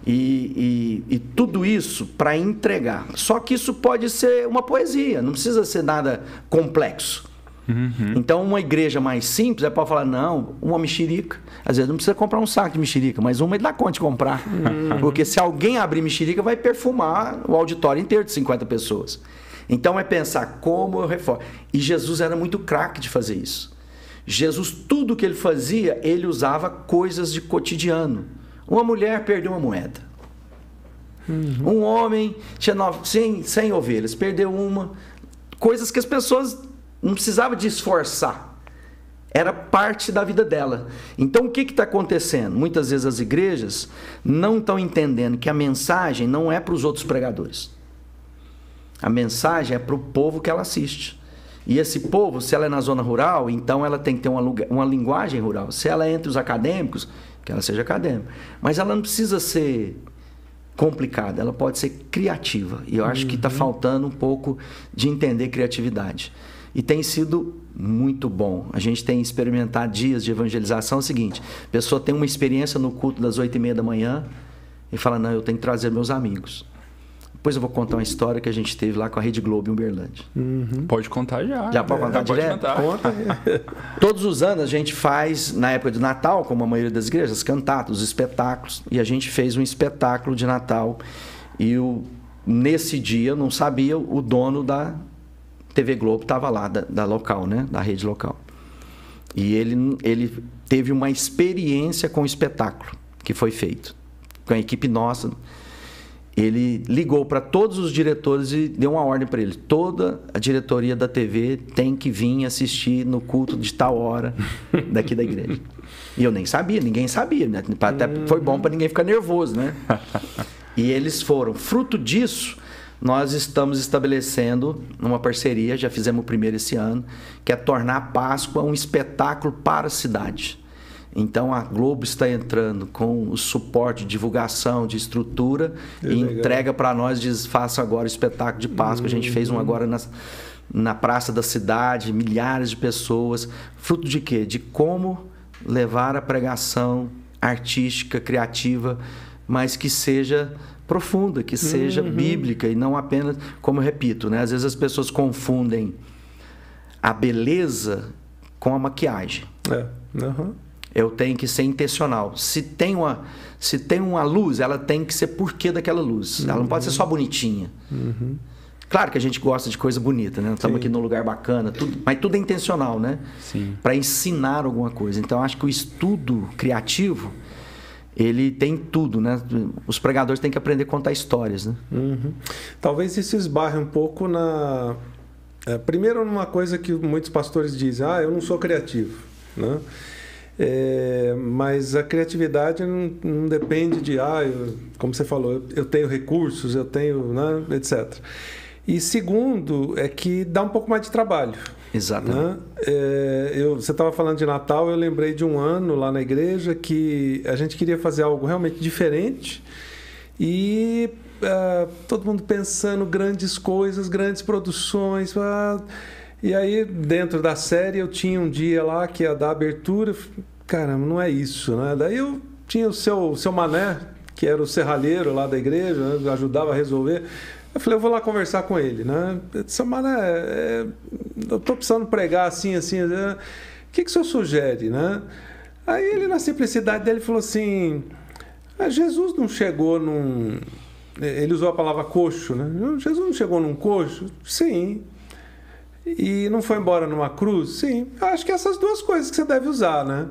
e tudo isso para entregar. Só que isso pode ser uma poesia, não precisa ser nada complexo. Então uma igreja mais simples pode falar, não, uma mexerica, às vezes não precisa comprar um saco de mexerica, mas uma ele dá conta de comprar, porque se alguém abrir mexerica vai perfumar o auditório inteiro de 50 pessoas. Então é pensar como eu reforço. E Jesus era muito craque de fazer isso. Jesus, tudo que ele fazia, ele usava coisas de cotidiano. Uma mulher perdeu uma moeda. Um homem tinha 100 ovelhas, perdeu uma. Coisas que as pessoas não precisavam de esforçar. Era parte da vida dela. Então, o que está acontecendo? Muitas vezes as igrejas não estão entendendo que a mensagem não é para os outros pregadores. A mensagem é para o povo que ela assiste. E esse povo, se ela é na zona rural, então ela tem que ter uma linguagem rural. Se ela é entre os acadêmicos, que ela seja acadêmica. Mas ela não precisa ser complicada, ela pode ser criativa. E eu acho que está faltando um pouco de entender criatividade. E tem sido muito bom. A gente tem experimentado dias de evangelização. É o seguinte, a pessoa tem uma experiência no culto das 8h30 da manhã e fala, não, eu tenho que trazer meus amigos. Depois eu vou contar uma história que a gente teve lá com a Rede Globo em Uberlândia. Pode contar já. Já pode contar direto? Conta. Todos os anos a gente faz, na época de Natal, como a maioria das igrejas, cantatas, espetáculos. E a gente fez um espetáculo de Natal. E nesse dia, eu não sabia, o dono da TV Globo estava lá, da local, né? Da rede local. E ele teve uma experiência com o espetáculo que foi feito. Com a equipe nossa. Ele ligou para todos os diretores e deu uma ordem para eles. Toda a diretoria da TV tem que vir assistir no culto de tal hora daqui da igreja. E eu nem sabia, ninguém sabia. Né? Até foi bom para ninguém ficar nervoso, né? E eles foram. Fruto disso, nós estamos estabelecendo uma parceria, já fizemos o primeiro esse ano, que é tornar a Páscoa um espetáculo para a cidade. Então a Globo está entrando com o suporte de divulgação, de estrutura e entrega para nós, diz, faça agora o espetáculo de Páscoa. A gente fez um agora na praça da cidade, milhares de pessoas. Fruto de quê? De como levar a pregação artística, criativa, mas que seja profunda, que seja bíblica e não apenas, como eu repito, né? Às vezes as pessoas confundem a beleza com a maquiagem. Eu tenho que ser intencional. Se tem uma luz, ela tem que ser porquê daquela luz. Ela não pode ser só bonitinha. Claro que a gente gosta de coisa bonita, né? Estamos aqui num lugar bacana, mas tudo é intencional, né? Para ensinar alguma coisa. Então, acho que o estudo criativo, ele tem tudo, né? Os pregadores têm que aprender a contar histórias, né? Talvez isso esbarre um pouco primeiro numa coisa que muitos pastores dizem, eu não sou criativo, né? Mas a criatividade não depende de, como você falou, eu tenho recursos, eu tenho, né, etc. E segundo, é que dá um pouco mais de trabalho. Exatamente. Né? Você estava falando de Natal, eu lembrei de um ano lá na igreja que a gente queria fazer algo realmente diferente e todo mundo pensando grandes coisas, grandes produções. E aí, dentro da série, eu tinha um dia lá que ia dar abertura. Caramba, não é isso, né? Daí eu tinha o seu Mané, que era o serralheiro lá da igreja, né? Ajudava a resolver. Eu falei, eu vou lá conversar com ele, né? Eu disse, Mané, eu estou precisando pregar assim. O que o senhor sugere, né? Aí ele, na simplicidade dele, falou assim, Jesus não chegou num... Ele usou a palavra coxo, né? Jesus não chegou num coxo? Sim. e não foi embora numa cruz? Sim, eu acho que essas duas coisas que você deve usar, né?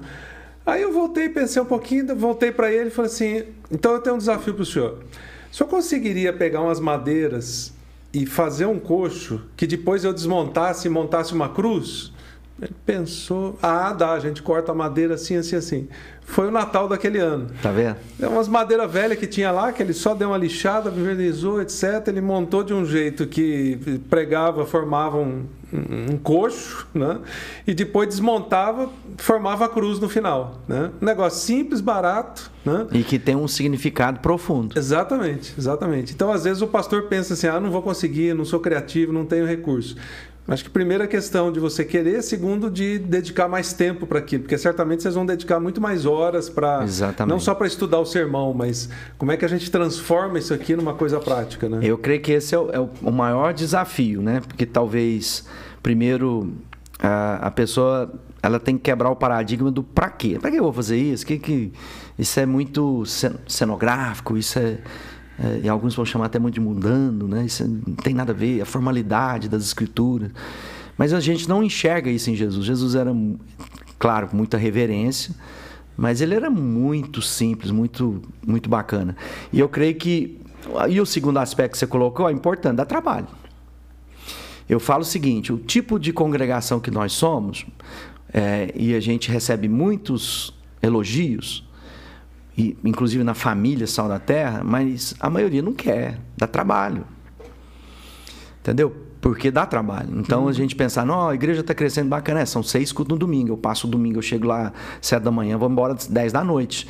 Aí eu voltei, pensei um pouquinho, voltei para ele e falei assim, então eu tenho um desafio para o senhor. O senhor conseguiria pegar umas madeiras e fazer um coxo que depois eu desmontasse e montasse uma cruz? Ele pensou, dá, a gente corta a madeira assim, assim, assim. Foi o Natal daquele ano. Tá vendo? É umas madeiras velhas que tinha lá, que ele só deu uma lixada, vernizou, etc. Ele montou de um jeito que pregava, formava um coxo, né? E depois desmontava, formava a cruz no final, né? Um negócio simples, barato, né? E que tem um significado profundo. Exatamente, exatamente. Então, às vezes, o pastor pensa assim, não vou conseguir, não sou criativo, não tenho recurso. Acho que primeiro é questão de você querer, segundo de dedicar mais tempo para aquilo, porque certamente vocês vão dedicar muito mais horas para, não só para estudar o sermão, mas como é que a gente transforma isso aqui numa coisa prática, né? Eu creio que esse é o maior desafio, né? Porque talvez, primeiro, a pessoa ela tem que quebrar o paradigma do para quê? Para que eu vou fazer isso? Isso é muito cenográfico, isso e alguns vão chamar até muito de mundano, né? Isso não tem nada a ver, a formalidade das escrituras. Mas a gente não enxerga isso em Jesus. Jesus era, claro, muita reverência, mas ele era muito simples, muito, muito bacana. E eu creio que... E o segundo aspecto que você colocou é importante, dá trabalho. Eu falo o seguinte, o tipo de congregação que nós somos, e a gente recebe muitos elogios, e, inclusive na família Sal da Terra, mas a maioria não quer, dá trabalho. Entendeu? Porque dá trabalho. Então a gente pensa, não, a igreja está crescendo bacana, são 6 cultos no domingo, eu passo o domingo, eu chego lá 7 da manhã, vou embora 10 da noite.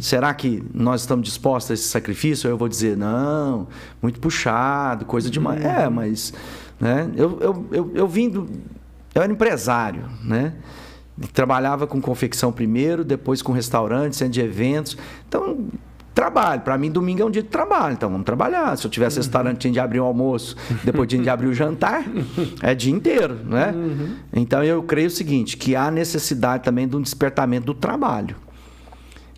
Será que nós estamos dispostos a esse sacrifício? Ou eu vou dizer, não, muito puxado, coisa demais. Mas né, eu era empresário, né? Trabalhava com confecção primeiro, depois com restaurante, centro de eventos. Então, trabalho. Para mim, domingo é um dia de trabalho. Então, vamos trabalhar. Se eu tivesse restaurante, tinha de abrir o almoço, depois tinha de abrir o jantar. É dia inteiro, né? Então, eu creio o seguinte, que há necessidade também de um despertamento do trabalho.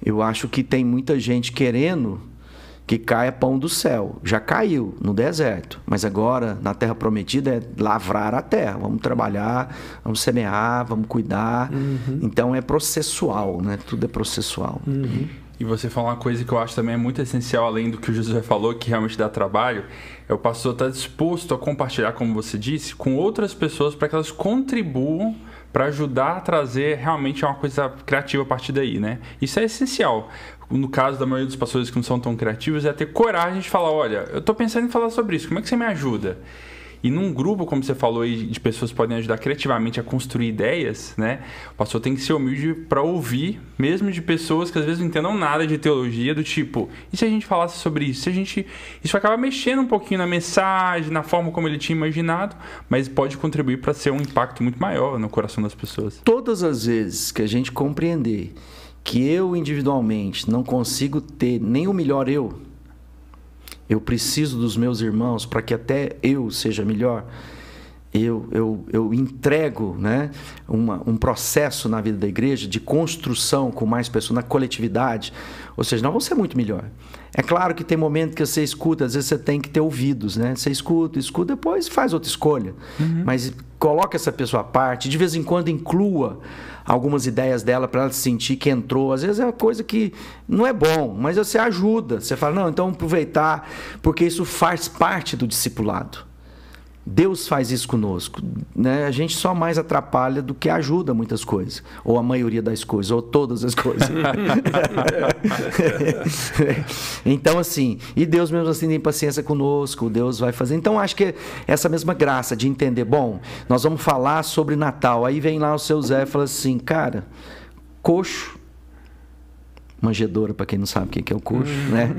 Eu acho que tem muita gente querendo que caia pão do céu. Já caiu no deserto, mas agora na terra prometida é lavrar a terra. Vamos trabalhar, vamos semear, vamos cuidar. Então é processual, né? Tudo é processual. E você falou uma coisa que eu acho também é muito essencial, além do que o Josué falou, que realmente dá trabalho, é o pastor estar disposto a compartilhar, como você disse, com outras pessoas para que elas contribuam para ajudar a trazer realmente uma coisa criativa a partir daí, né? Isso é essencial. No caso da maioria dos pastores que não são tão criativos, é ter coragem de falar, olha, eu estou pensando em falar sobre isso, como é que você me ajuda? E num grupo, como você falou aí, de pessoas que podem ajudar criativamente a construir ideias, né? O pastor tem que ser humilde para ouvir, mesmo de pessoas que às vezes não entendam nada de teologia, do tipo, e se a gente falasse sobre isso? Isso acaba mexendo um pouquinho na mensagem, na forma como ele tinha imaginado, mas pode contribuir para ser um impacto muito maior no coração das pessoas. Todas as vezes que a gente compreender que eu individualmente não consigo ter nem o melhor eu preciso dos meus irmãos para que até eu seja melhor, eu entrego, né, um processo na vida da igreja de construção com mais pessoas, na coletividade, ou seja, nós vamos ser muito melhor. É claro que tem momentos que você escuta, às vezes você tem que ter ouvidos, né? Você escuta, depois faz outra escolha. Mas coloca essa pessoa à parte, de vez em quando inclua algumas ideias dela para ela sentir que entrou. Às vezes é uma coisa que não é bom, mas você ajuda. Você fala, não, então aproveitar, porque isso faz parte do discipulado. Deus faz isso conosco, né? A gente só mais atrapalha do que ajuda muitas coisas, ou a maioria das coisas, ou todas as coisas. Então, assim, e Deus mesmo assim tem paciência conosco, Deus vai fazer. Então, acho que essa mesma graça de entender, bom, nós vamos falar sobre Natal, aí vem lá o seu Zé e fala assim, cara, coxo, manjedoura, para quem não sabe o que é o coxo, né?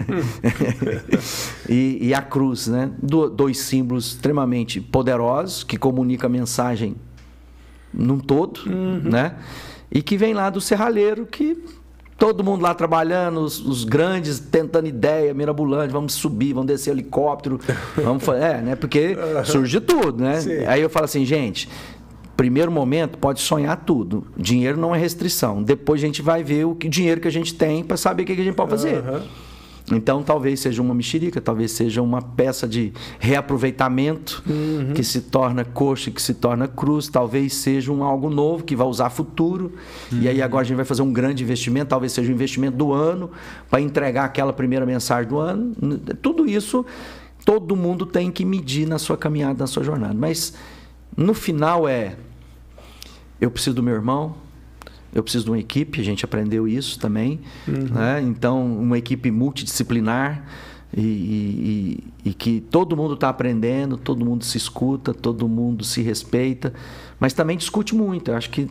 e a cruz, né? Dois símbolos extremamente poderosos que comunicam a mensagem num todo, né? E que vem lá do serralheiro, que todo mundo lá trabalhando, os grandes tentando ideia mirabolante, vamos subir, vamos descer helicóptero, vamos fazer, né? Porque surge tudo, né? Sim. Aí eu falo assim, gente, primeiro momento, pode sonhar tudo. Dinheiro não é restrição. Depois a gente vai ver o dinheiro que a gente tem para saber o que a gente pode fazer. Então, talvez seja uma mexerica, talvez seja uma peça de reaproveitamento que se torna coxa, que se torna cruz, talvez seja algo novo que vai usar futuro. E aí agora a gente vai fazer um grande investimento, talvez seja o investimento do ano, para entregar aquela primeira mensagem do ano. Tudo isso, todo mundo tem que medir na sua caminhada, na sua jornada. Mas, no final eu preciso do meu irmão, eu preciso de uma equipe, a gente aprendeu isso também, né? Então, uma equipe multidisciplinar e que todo mundo está aprendendo, todo mundo se escuta, todo mundo se respeita, mas também discute muito. Eu acho que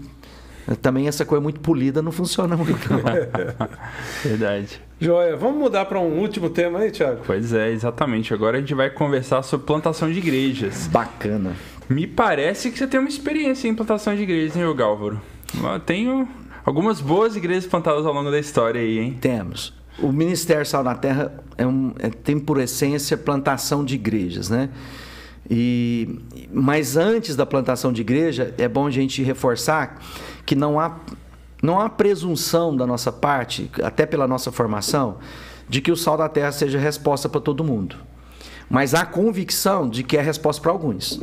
também essa coisa muito polida não funciona muito. Verdade. Joia, vamos mudar para um último tema aí, Thiago? Pois é, exatamente. Agora a gente vai conversar sobre plantação de igrejas. Bacana. Me parece que você tem uma experiência em plantação de igrejas, hein, Gálvaro? Eu tenho algumas boas igrejas plantadas ao longo da história aí, hein? Temos. O Ministério Sal na Terra tem por essência plantação de igrejas, né? Mas antes da plantação de igreja, é bom a gente reforçar que não há presunção da nossa parte, até pela nossa formação, de que o sal da terra seja resposta para todo mundo. Mas há convicção de que é resposta para alguns.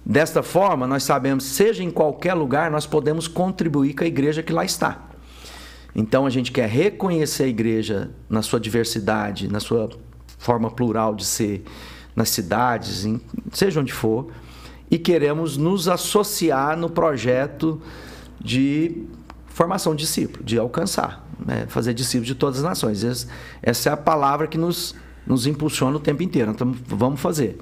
Desta forma, nós sabemos, seja em qualquer lugar, nós podemos contribuir com a igreja que lá está. Então, a gente quer reconhecer a igreja na sua diversidade, na sua forma plural de ser, nas cidades, seja onde for, e queremos nos associar no projeto de formação de discípulo, de alcançar, né? Fazer discípulos de todas as nações. Essa é a palavra que nos impulsiona o tempo inteiro. Então, vamos fazer.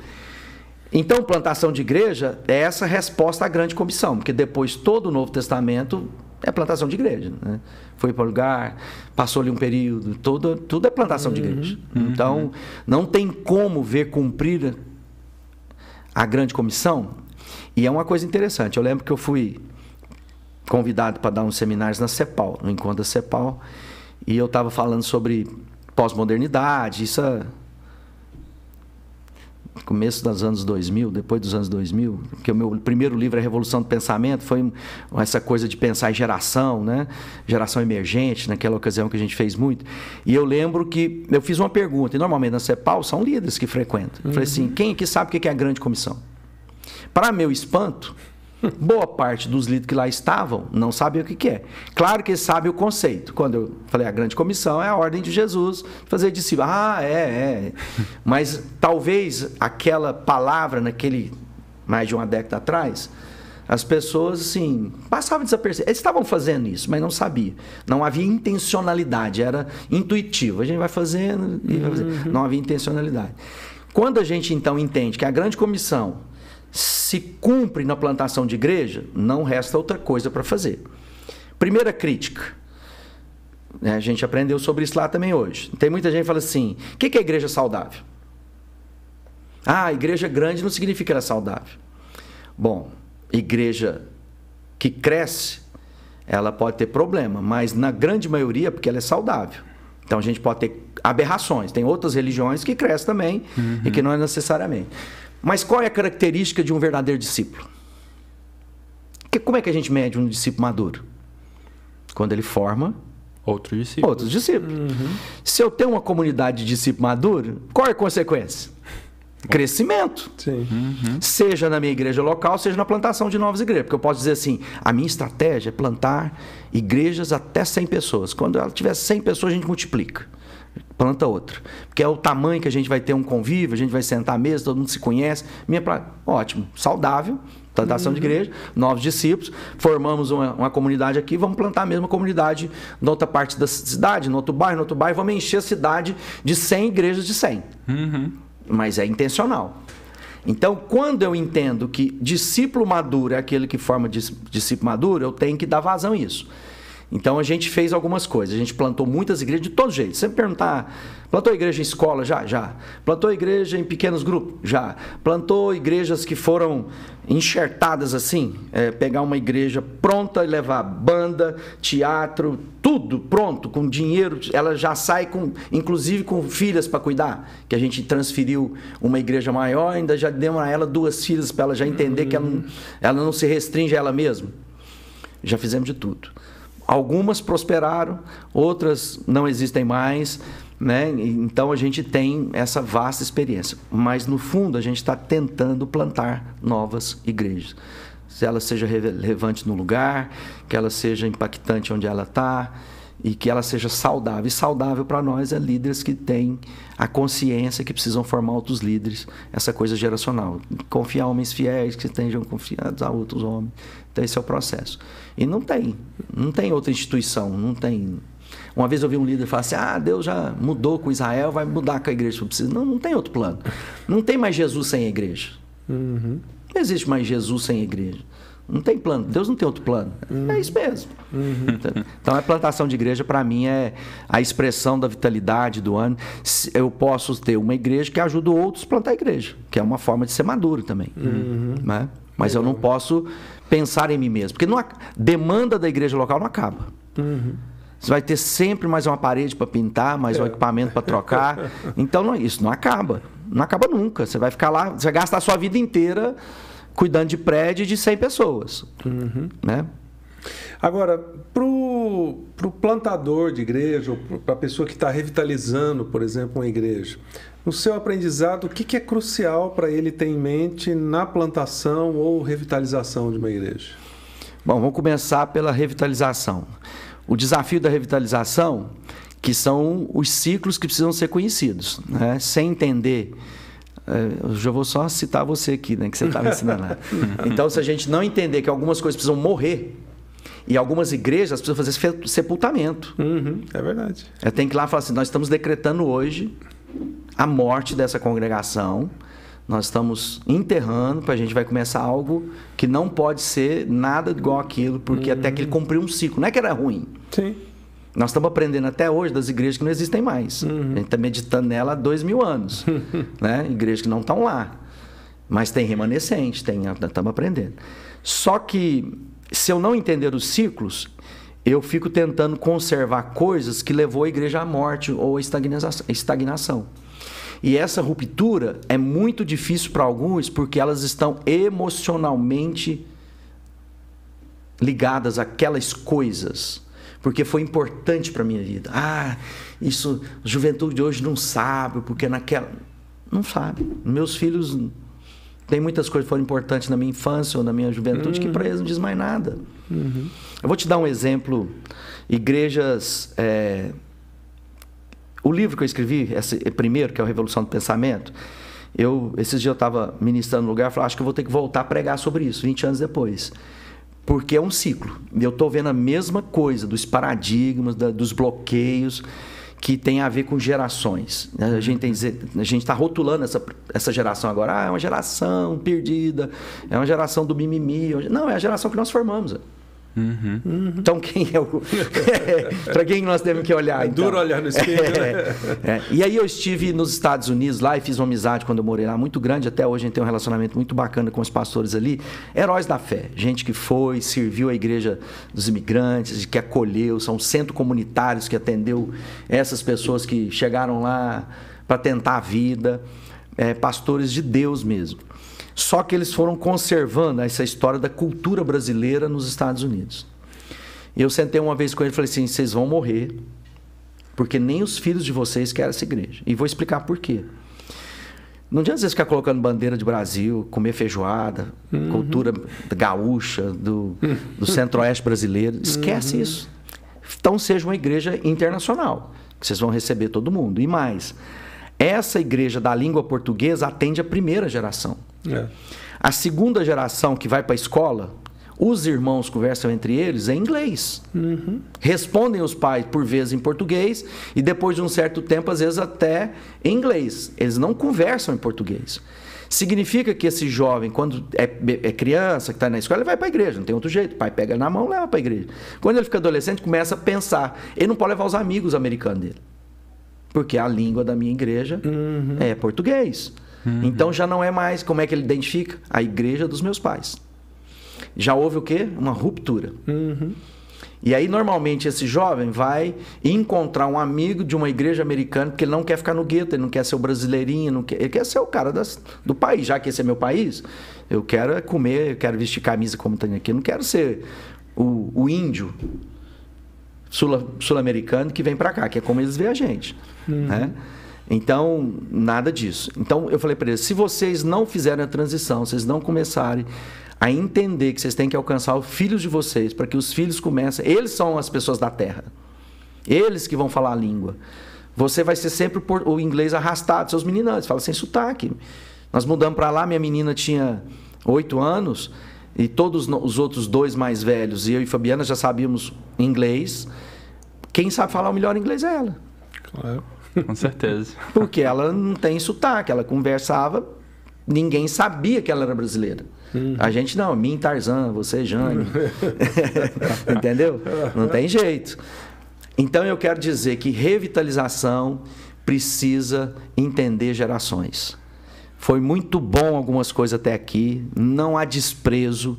Então, plantação de igreja é essa resposta à grande comissão, porque depois todo o Novo Testamento é plantação de igreja, né? Foi para o lugar, passou ali um período, tudo é plantação de igreja. Então, não tem como ver cumprir a grande comissão. E é uma coisa interessante, eu lembro que eu fui convidado para dar uns seminários na CEPAL, no encontro da CEPAL, e eu estava falando sobre pós-modernidade, isso começo dos anos 2000, depois dos anos 2000, que o meu primeiro livro, A Revolução do Pensamento, foi essa coisa de pensar em geração, né? Geração emergente, naquela ocasião que a gente fez muito. E eu lembro que eu fiz uma pergunta, e normalmente na CEPAL são líderes que frequentam. Eu falei assim, quem aqui sabe o que é a grande comissão? Para meu espanto, boa parte dos líderes que lá estavam não sabiam o que é. Claro que eles sabem o conceito. Quando eu falei, a grande comissão é a ordem de Jesus, fazer discípulo. Mas talvez aquela palavra, mais de uma década atrás, as pessoas, assim, passavam desapercebidas. Eles estavam fazendo isso, mas não sabiam. Não havia intencionalidade, era intuitivo. A gente vai fazendo e vai fazendo. Não havia intencionalidade. Quando a gente, então, entende que a grande comissão se cumpre na plantação de igreja, não resta outra coisa para fazer. Primeira crítica. A gente aprendeu sobre isso lá também hoje. Tem muita gente que fala assim, o que é igreja saudável? Igreja grande não significa que ela é saudável. Bom, igreja que cresce, ela pode ter problema, mas na grande maioria, porque ela é saudável. Então a gente pode ter aberrações. Tem outras religiões que crescem também e que não é necessariamente. Mas qual é a característica de um verdadeiro discípulo? Como é que a gente mede um discípulo maduro? Quando ele forma outros discípulos. Se eu tenho uma comunidade de discípulos maduros, qual é a consequência? Crescimento. Sim. Seja na minha igreja local, seja na plantação de novas igrejas. Porque eu posso dizer assim, a minha estratégia é plantar igrejas até 100 pessoas. Quando ela tiver 100 pessoas, a gente multiplica. Planta outra. Porque é o tamanho que a gente vai ter um convívio, a gente vai sentar à mesa, todo mundo se conhece. Ótimo, saudável, plantação de igreja, novos discípulos, formamos uma comunidade aqui, vamos plantar a mesma comunidade na outra parte da cidade, no outro bairro, vamos encher a cidade de 100 igrejas de 100. Mas é intencional. Então, quando eu entendo que discípulo maduro é aquele que forma discípulo maduro, eu tenho que dar vazão a isso. Então, a gente fez algumas coisas. A gente plantou muitas igrejas de todo jeito. Sempre perguntar, plantou igreja em escola? Já. Plantou igreja em pequenos grupos? Já. Plantou igrejas que foram enxertadas assim? Pegar uma igreja pronta e levar banda, teatro, tudo pronto, com dinheiro. Ela já sai, inclusive com filhas para cuidar. Que a gente transferiu uma igreja maior, ainda já deu a ela 2 filhas para ela já entender que ela não se restringe a ela mesma. Já fizemos de tudo. Algumas prosperaram, outras não existem mais, né? Então a gente tem essa vasta experiência. Mas no fundo a gente está tentando plantar novas igrejas. Se ela seja relevante no lugar, que ela seja impactante onde ela está e que ela seja saudável. E saudável para nós é líderes que têm a consciência que precisam formar outros líderes, essa coisa geracional. Confiar homens fiéis que estejam confiados a outros homens. Então esse é o processo. E não tem outra instituição, não tem... Uma vez eu vi um líder falar assim, Deus já mudou com Israel, vai mudar com a igreja. Não tem outro plano. Não tem mais Jesus sem a igreja. Uhum. Não existe mais Jesus sem a igreja. Não tem plano. Deus não tem outro plano. É isso mesmo. Então, a plantação de igreja, para mim, é a expressão da vitalidade do ano. Eu posso ter uma igreja que ajuda outros a plantar a igreja, que é uma forma de ser maduro também. Né? Mas eu não posso pensar em mim mesmo. Porque demanda da igreja local não acaba. Você vai ter sempre mais uma parede para pintar, mais um equipamento para trocar. Então, isso não acaba. Não acaba nunca. Você vai ficar lá, você vai gastar a sua vida inteira cuidando de prédio de 100 pessoas. Né? Agora, para o plantador de igreja, ou para a pessoa que está revitalizando, por exemplo, uma igreja, no seu aprendizado, o que é crucial para ele ter em mente na plantação ou revitalização de uma igreja? Bom, vamos começar pela revitalização. O desafio da revitalização, que são os ciclos que precisam ser conhecidos, né? Sem entender... Eu já vou só citar você aqui, né, que você estava ensinando lá. Então, se a gente não entender que algumas coisas precisam morrer, e algumas igrejas precisam fazer sepultamento. É verdade. Eu tenho que ir lá e falar assim, nós estamos decretando hoje a morte dessa congregação, nós estamos enterrando, para a gente vai começar algo que não pode ser nada igual aquilo, porque até que ele cumpriu um ciclo. Não é que era ruim. Sim. Nós estamos aprendendo até hoje das igrejas que não existem mais. A gente está meditando nela há 2000 anos. Né? Igrejas que não estão lá. Mas tem remanescente, estamos aprendendo. Só que, se eu não entender os ciclos, eu fico tentando conservar coisas que levou a igreja à morte ou à estagnação. E essa ruptura é muito difícil para alguns, porque elas estão emocionalmente ligadas àquelas coisas. Porque foi importante para a minha vida. Isso a juventude de hoje não sabe, porque naquela... Não sabe. Meus filhos... Tem muitas coisas que foram importantes na minha infância ou na minha juventude que para eles não diz mais nada. Eu vou te dar um exemplo. Igrejas... O livro que eu escrevi, esse primeiro, que é o Revolução do Pensamento, esses dias eu estava ministrando no lugar e falei, acho que eu vou ter que voltar a pregar sobre isso, 20 anos depois. Porque é um ciclo. Eu estou vendo a mesma coisa dos paradigmas, dos bloqueios que tem a ver com gerações. A gente está rotulando essa geração agora. É uma geração perdida, é uma geração do mimimi. Não, é a geração que nós formamos. Então, quem é o... para quem nós temos que olhar? É então? duro olhar no espelho, né? E aí eu estive nos Estados Unidos lá e fiz uma amizade quando eu morei lá, muito grande. Até hoje a gente tem um relacionamento muito bacana com os pastores ali. Heróis da fé. Gente que foi, serviu a igreja dos imigrantes, que acolheu, são centros comunitários que atendeu essas pessoas que chegaram lá para tentar a vida. Pastores de Deus mesmo. Só que eles foram conservando essa história da cultura brasileira nos Estados Unidos. E eu sentei uma vez com ele e falei assim, vocês vão morrer, porque nem os filhos de vocês querem essa igreja. E vou explicar por quê. Não adianta vocês ficar colocando bandeira de Brasil, comer feijoada, cultura gaúcha, do centro-oeste brasileiro. Esquece isso. Então seja uma igreja internacional, que vocês vão receber todo mundo. E mais, essa igreja da língua portuguesa atende a primeira geração. A segunda geração que vai para a escola, os irmãos conversam entre eles em inglês. Respondem os pais por vezes em português e depois de um certo tempo, às vezes até em inglês. Eles não conversam em português. Significa que esse jovem, quando é criança, que está na escola, ele vai para a igreja, não tem outro jeito. O pai pega na mão e leva para a igreja. Quando ele fica adolescente, começa a pensar. Ele não pode levar os amigos americanos dele. Porque a língua da minha igreja é português. Então já não é mais, como é que ele identifica? A igreja dos meus pais. Já houve o quê? Uma ruptura. E aí normalmente esse jovem vai encontrar um amigo de uma igreja americana, porque ele não quer ficar no gueto, ele não quer ser o brasileirinho, ele quer ser o cara do país. Já que esse é meu país, eu quero comer, eu quero vestir camisa como tem aqui, eu não quero ser o índio sul-americano que vem para cá, que é como eles veem a gente, né? Então, nada disso. Então, eu falei para eles, se vocês não fizerem a transição, vocês não começarem a entender que vocês têm que alcançar os filhos de vocês, para que os filhos comecem... Eles são as pessoas da terra. Eles que vão falar a língua. Você vai ser sempre o inglês arrastado. Seus meninos, eles falam sem sotaque. Nós mudamos para lá, minha menina tinha 8 anos, e todos os outros 2 mais velhos, e eu e Fabiana já sabíamos inglês. Quem sabe falar o melhor inglês é ela. Claro. Com certeza. Porque ela não tem sotaque, ela conversava, ninguém sabia que ela era brasileira. A gente não, mim Tarzan, você Jane. Entendeu? Não tem jeito. Então eu quero dizer que revitalização precisa entender gerações. Foi muito bom algumas coisas até aqui, não há desprezo,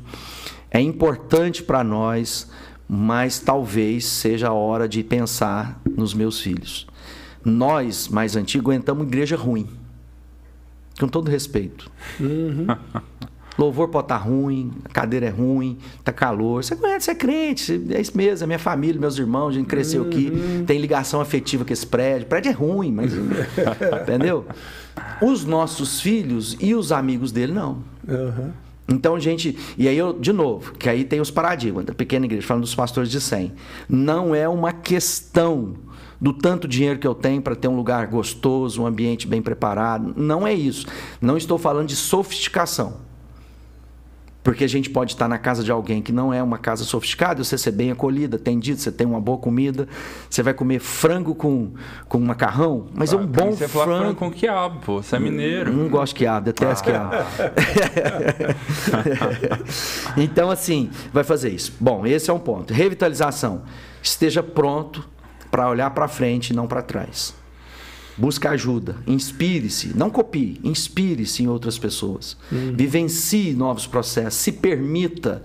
é importante para nós, mas talvez seja a hora de pensar nos meus filhos. Nós, mais antigos, aguentamos igreja ruim. Com todo respeito. Louvor pode estar ruim, a cadeira é ruim, está calor. Você conhece, você é crente, é isso mesmo, é minha família, meus irmãos, a gente cresceu aqui, tem ligação afetiva com esse prédio. O prédio é ruim, mas... entendeu? Os nossos filhos e os amigos dele, não. Então, gente... E aí, eu, de novo, que aí tem os paradigmas da pequena igreja, falando dos pastores de 100. Não é uma questão do tanto dinheiro que eu tenho para ter um lugar gostoso, um ambiente bem preparado. Não é isso. Não estou falando de sofisticação. Porque a gente pode estar na casa de alguém que não é uma casa sofisticada, você ser bem acolhida, atendido, você tem uma boa comida, você vai comer frango com macarrão, mas é um bom você frango. Frango com quiabo, pô, você é mineiro. Não gosto de quiabo, detesto quiabo. Então, assim, vai fazer isso. Bom, esse é um ponto. Revitalização. Esteja pronto para olhar para frente e não para trás. Busque ajuda, inspire-se, não copie, inspire-se em outras pessoas. Vivencie novos processos, se permita,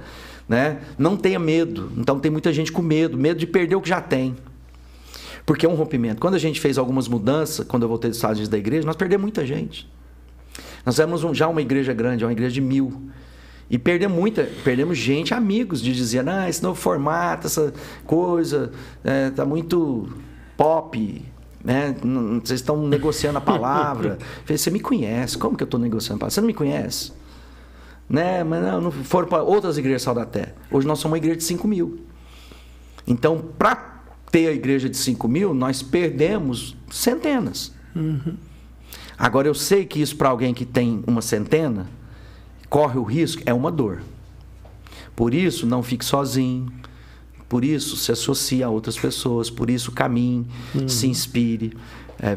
né? Não tenha medo. Então tem muita gente com medo de perder o que já tem. Porque é um rompimento. Quando a gente fez algumas mudanças, quando eu voltei dos Estados Unidos da igreja, nós perdemos muita gente. Nós éramos já uma igreja grande, uma igreja de 1000. E perdemos gente, amigos, de dizer, esse novo formato, essa coisa, tá muito pop, né? Vocês estão negociando a palavra. Falei, você me conhece, como que eu estou negociando a palavra? Você não me conhece? Né? Mas não foram para outras igrejas Sal da Terra. Hoje nós somos uma igreja de 5.000. Então, para ter a igreja de 5.000, nós perdemos centenas. Agora, eu sei que isso para alguém que tem uma centena, corre o risco, é uma dor. Por isso, não fique sozinho. Por isso, se associe a outras pessoas. Por isso, caminhe, se inspire,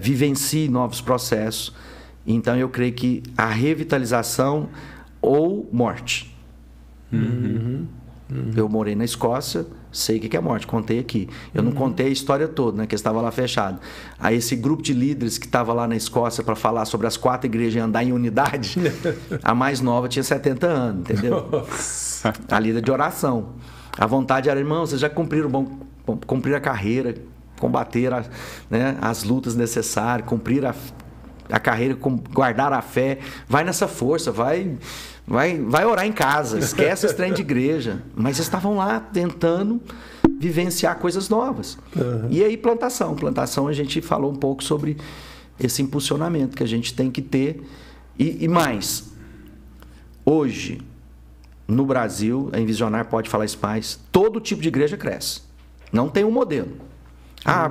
vivencie novos processos. Então, eu creio que a revitalização ou morte. Eu morei na Escócia, sei o que é morte, contei aqui. Eu não contei a história toda, né, que estava lá fechado. Aí esse grupo de líderes que estava lá na Escócia para falar sobre as 4 igrejas e andar em unidade, a mais nova tinha 70 anos, entendeu? A líder de oração. A vontade era, irmão, vocês já cumpriram cumprir a carreira, combater as lutas necessárias, cumprir a carreira, guardar a fé. Vai nessa força, vai orar em casa, esquece esse trem de igreja. Mas eles estavam lá tentando vivenciar coisas novas. E aí plantação a gente falou um pouco sobre esse impulsionamento que a gente tem que ter. E mais, hoje, no Brasil, a Envisionar pode falar isso mais, todo tipo de igreja cresce. Não tem um modelo.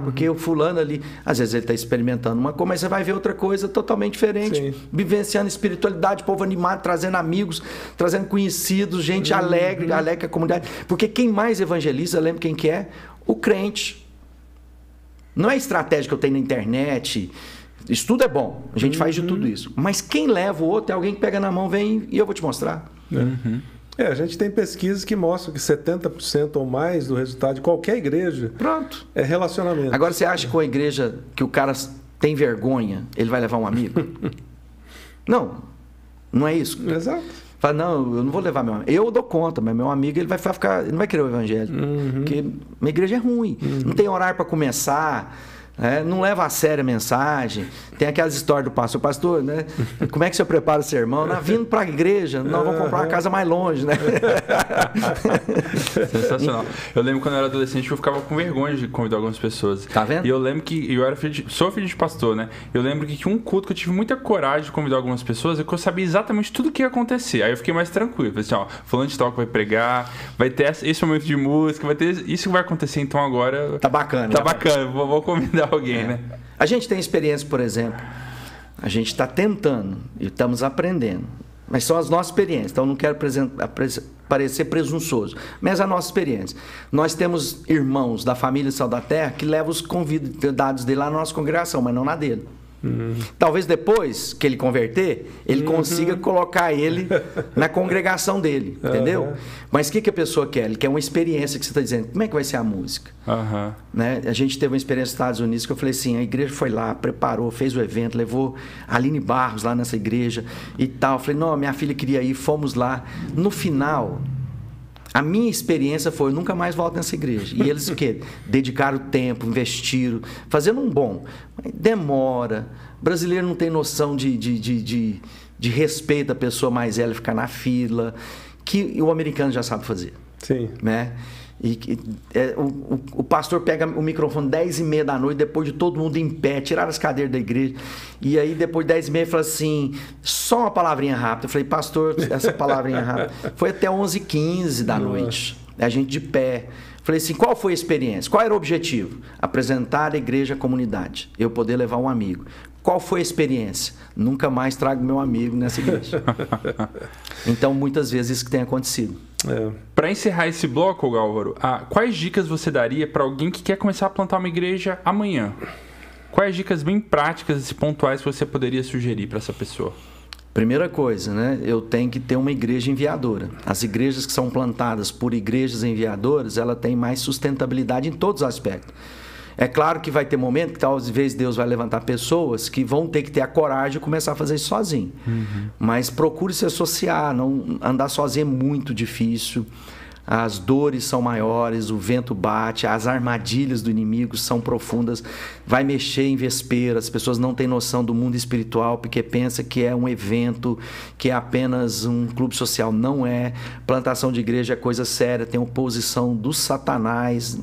Porque o fulano ali, às vezes ele está experimentando uma coisa, mas você vai ver outra coisa totalmente diferente. Sim. Vivenciando espiritualidade, povo animado, trazendo amigos, trazendo conhecidos, gente alegre com a comunidade. Porque quem mais evangeliza, lembra quem que é? O crente. Não é a estratégia que eu tenho na internet. Isso tudo é bom, a gente faz de tudo isso. Mas quem leva o outro é alguém que pega na mão, vem e eu vou te mostrar. A gente tem pesquisas que mostram que 70% ou mais do resultado de qualquer igreja é relacionamento. Agora, você acha que com a igreja que o cara tem vergonha, ele vai levar um amigo? Não é isso. Exato. Fala, não, eu não vou levar meu amigo. Eu dou conta, mas meu amigo ele não vai querer o evangelho. Porque minha igreja é ruim. Não tem horário para começar, Não leva a sério a mensagem. Tem aquelas histórias do pastor, né? Como é que você prepara o sermão? Vindo para a igreja, nós vamos comprar uma casa mais longe, né? Sensacional. Eu lembro quando eu era adolescente, eu ficava com vergonha de convidar algumas pessoas. Tá vendo? E eu lembro que eu era sou filho de pastor, né? Eu lembro que tinha um culto que eu tive muita coragem de convidar algumas pessoas, é que eu sabia exatamente tudo o que ia acontecer. Aí eu fiquei mais tranquilo. Falei assim, fulano de tal que vai pregar, vai ter esse momento de música, vai ter isso que vai acontecer, então agora... Tá bacana. Tá bacana, vou convidar alguém, né? A gente tem experiência, por exemplo, a gente está tentando e estamos aprendendo, mas são as nossas experiências, então não quero parecer presunçoso, mas a nossa experiência. Nós temos irmãos da família Sal da Terra que levam os convidados dele lá na nossa congregação, mas não na dele. Talvez depois que ele converter, ele consiga colocar ele na congregação dele, entendeu? Mas o que a pessoa quer? Ele quer uma experiência que você está dizendo. Como é que vai ser a música? Né? A gente teve uma experiência nos Estados Unidos que eu falei assim, a igreja foi lá, preparou, fez o evento, levou a Aline Barros lá nessa igreja e tal. Eu falei, não, minha filha queria ir, fomos lá. No final... A minha experiência foi, eu nunca mais volto nessa igreja. E eles o quê? Dedicaram tempo, investiram, fazendo um bom. Demora. O brasileiro não tem noção de respeito à pessoa mais velha, ficar na fila, que o americano já sabe fazer. Sim. Né? O pastor pega o microfone 10h30 da noite, depois de todo mundo em pé, tirar as cadeiras da igreja, e aí depois de 10h30 ele fala assim, só uma palavrinha rápida. Eu falei, pastor, essa palavrinha rápida foi até 11h15 da noite, a gente de pé. Falei assim, qual foi a experiência? Qual era o objetivo? Apresentar a igreja à comunidade, eu poder levar um amigo. Qual foi a experiência? Nunca mais trago meu amigo nessa igreja. Então, muitas vezes isso que tem acontecido. Para encerrar esse bloco, Álvaro, quais dicas você daria para alguém que quer começar a plantar uma igreja amanhã? Quais dicas bem práticas e pontuais você poderia sugerir para essa pessoa? Primeira coisa, né? Eu tenho que ter uma igreja enviadora. As igrejas que são plantadas por igrejas enviadoras, ela tem mais sustentabilidade em todos os aspectos. É claro que vai ter momento que talvez Deus vai levantar pessoas que vão ter que ter a coragem de começar a fazer isso sozinho. Mas procure se associar, não andar sozinho é muito difícil. As dores são maiores, o vento bate, as armadilhas do inimigo são profundas, vai mexer em vespeiro, as pessoas não têm noção do mundo espiritual porque pensa que é um evento, que é apenas um clube social. Não é. Plantação de igreja é coisa séria, tem oposição do Satanás,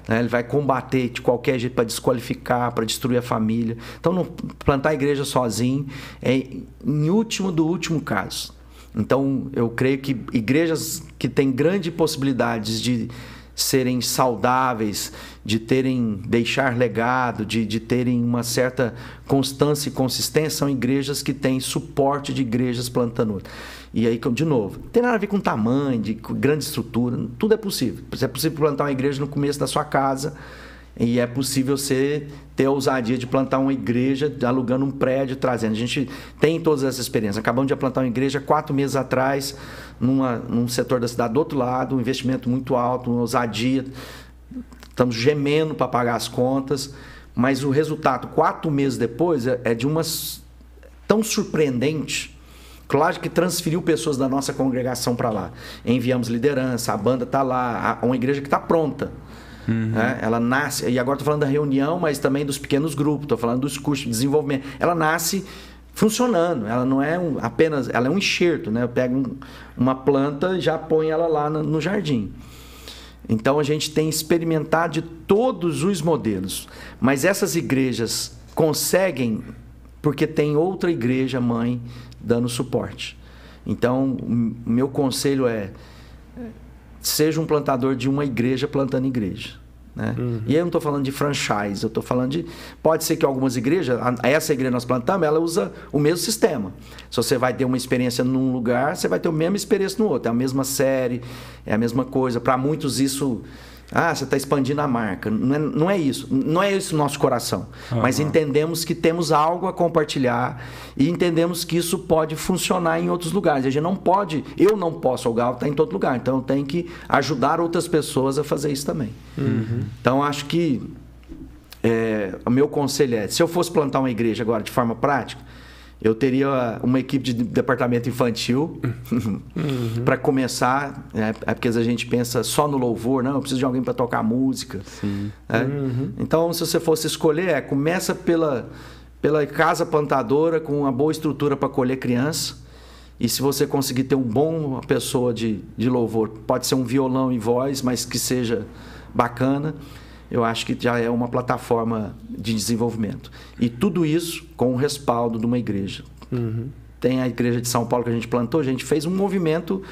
né? Ele vai combater de qualquer jeito para desqualificar, para destruir a família. Então, não, plantar a igreja sozinho é em último do último caso. Então, eu creio que igrejas que têm grandes possibilidades de serem saudáveis, de deixar legado, de terem uma certa constância e consistência, são igrejas que têm suporte de igrejas plantando. E aí, de novo, não tem nada a ver com tamanho, de grande estrutura, tudo é possível. É possível plantar uma igreja no começo da sua casa, e é possível você ter a ousadia de plantar uma igreja alugando um prédio, trazendo. A gente tem todas essas experiências. Acabamos de plantar uma igreja 4 meses atrás, num setor da cidade do outro lado, um investimento muito alto, uma ousadia. Estamos gemendo para pagar as contas, mas o resultado, 4 meses depois, é de umas tão surpreendente. Claro que transferiu pessoas da nossa congregação para lá. Enviamos liderança, a banda está lá, uma igreja que está pronta. Ela nasce, e agora estou falando da reunião, mas também dos pequenos grupos, estou falando dos cursos de desenvolvimento. Ela nasce funcionando, ela não é apenas, ela é um enxerto, né? Eu pego uma planta e já ponho ela lá no jardim. Então a gente tem experimentado de todos os modelos, mas essas igrejas conseguem porque tem outra igreja mãe dando suporte. Então o meu conselho é: seja um plantador de uma igreja plantando igreja, né? E aí eu não estou falando de franchise, eu estou falando de... Pode ser que algumas igrejas, essa igreja que nós plantamos, ela usa o mesmo sistema. Se você vai ter uma experiência num lugar, você vai ter a mesma experiência no outro. É a mesma série, é a mesma coisa. Para muitos isso... você está expandindo a marca. Não é isso. Não é esse o nosso coração. Mas entendemos que temos algo a compartilhar e entendemos que isso pode funcionar em outros lugares. A gente não pode... Eu não posso, o Galo está em todo lugar. Então, eu tenho que ajudar outras pessoas a fazer isso também. Então, acho que o meu conselho é... Se eu fosse plantar uma igreja agora de forma prática, eu teria uma equipe de departamento infantil para começar, porque a gente pensa só no louvor, não, eu preciso de alguém para tocar música. Então, se você fosse escolher, começa pela casa plantadora, com uma boa estrutura para acolher criança, e se você conseguir ter uma pessoa de louvor, pode ser um violão e voz, mas que seja bacana, eu acho que já é uma plataforma de desenvolvimento. E tudo isso com o respaldo de uma igreja. Tem a igreja de São Paulo que a gente plantou, a gente fez um movimento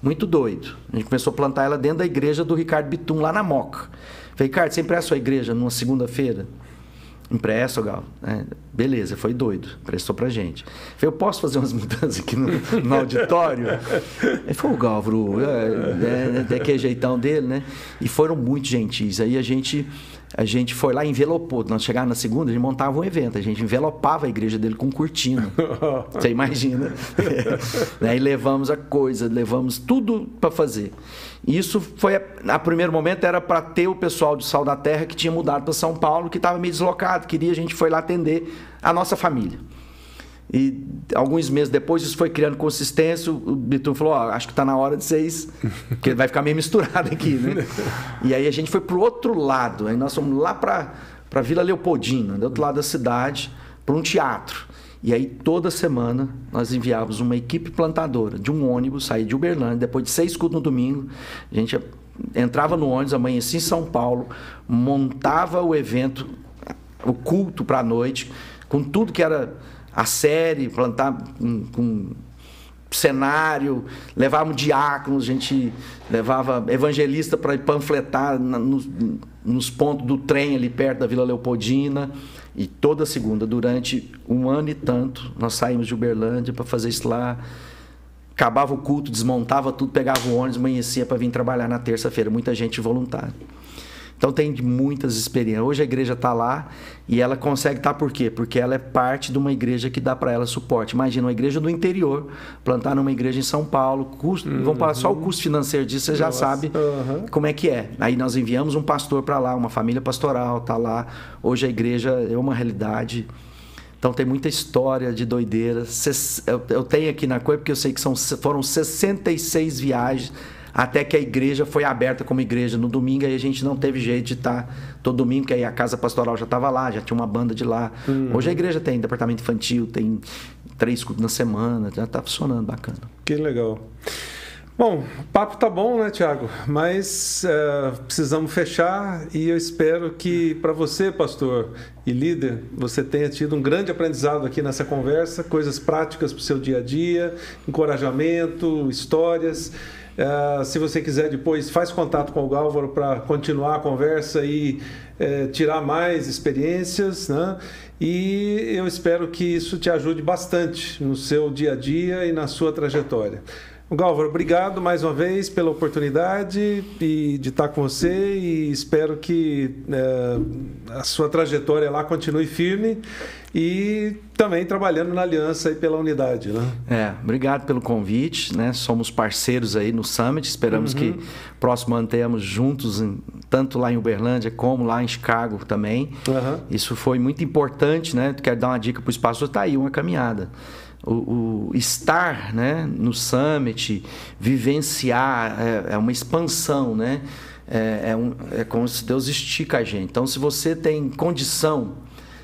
muito doido. A gente começou a plantar ela dentro da igreja do Ricardo Bitum, lá na Moca. Falei, Ricardo, você empresta a sua igreja numa segunda-feira? Empresto, Gal. Beleza, foi doido. Emprestou pra gente. Falei, eu posso fazer umas mudanças aqui no auditório? Ele falou, Galvaro, é que é jeitão dele, né? E foram muito gentis. Aí a gente foi lá e envelopou. Nós chegávamos na segunda, a gente montava um evento. A gente envelopava a igreja dele com cortina. Você imagina? Aí levamos a coisa, levamos tudo para fazer. Isso foi, a primeiro momento, era para ter o pessoal do Sal da Terra que tinha mudado para São Paulo, que estava meio deslocado, a gente foi lá atender a nossa família. E alguns meses depois isso foi criando consistência, o Bitum falou, acho que está na hora de vocês, porque vai ficar meio misturado aqui, né? E aí a gente foi para o outro lado, aí nós fomos lá para Vila Leopoldina, do outro lado da cidade, para um teatro. E aí toda semana nós enviávamos uma equipe plantadora de um ônibus, saía de Uberlândia, depois de 6 cultos no domingo, a gente entrava no ônibus, amanhecia em São Paulo, montava o evento, o culto para a noite, com tudo que era a série, plantar com cenário, levávamos diáconos, a gente levava evangelista para panfletar nos pontos do trem ali perto da Vila Leopoldina. E toda segunda, durante 1 ano e tanto, nós saímos de Uberlândia para fazer isso lá. Acabava o culto, desmontava tudo, pegava o ônibus, amanhecia para vir trabalhar na terça-feira. Muita gente voluntária. Então tem muitas experiências. Hoje a igreja está lá e ela consegue estar por quê? Porque ela é parte de uma igreja que dá para ela suporte. Imagina uma igreja do interior, plantar numa igreja em São Paulo, vamos falar só o custo financeiro disso, você já sabe como é que é. Aí nós enviamos um pastor para lá, uma família pastoral está lá. Hoje a igreja é uma realidade. Então tem muita história de doideira. Eu tenho aqui na coisa, porque eu sei que foram 66 viagens até que a igreja foi aberta como igreja no domingo. Aí a gente não teve jeito de estar todo domingo, porque aí a casa pastoral já estava lá, já tinha uma banda de lá. Hoje a igreja tem departamento infantil, tem 3 cultos na semana, já está funcionando bacana. Que legal. Bom, o papo tá bom, né, Tiago? Mas precisamos fechar e eu espero que para você, pastor e líder, você tenha tido um grande aprendizado aqui nessa conversa, coisas práticas para o seu dia a dia, encorajamento, histórias. Se você quiser depois, faz contato com o Gálvaro para continuar a conversa e tirar mais experiências, né? E eu espero que isso te ajude bastante no seu dia a dia e na sua trajetória. Gálvaro, obrigado mais uma vez pela oportunidade de estar com você e espero que a sua trajetória lá continue firme e também trabalhando na aliança e pela unidade, né? Obrigado pelo convite, né? Somos parceiros aí no Summit, esperamos que próximo ano tenhamos juntos, tanto lá em Uberlândia como lá em Chicago também. Isso foi muito importante, né? Quero dar uma dica para o espaço, está aí uma caminhada. O estar, né, no Summit, vivenciar, é uma expansão, né? É como se Deus estica a gente. Então, se você tem condição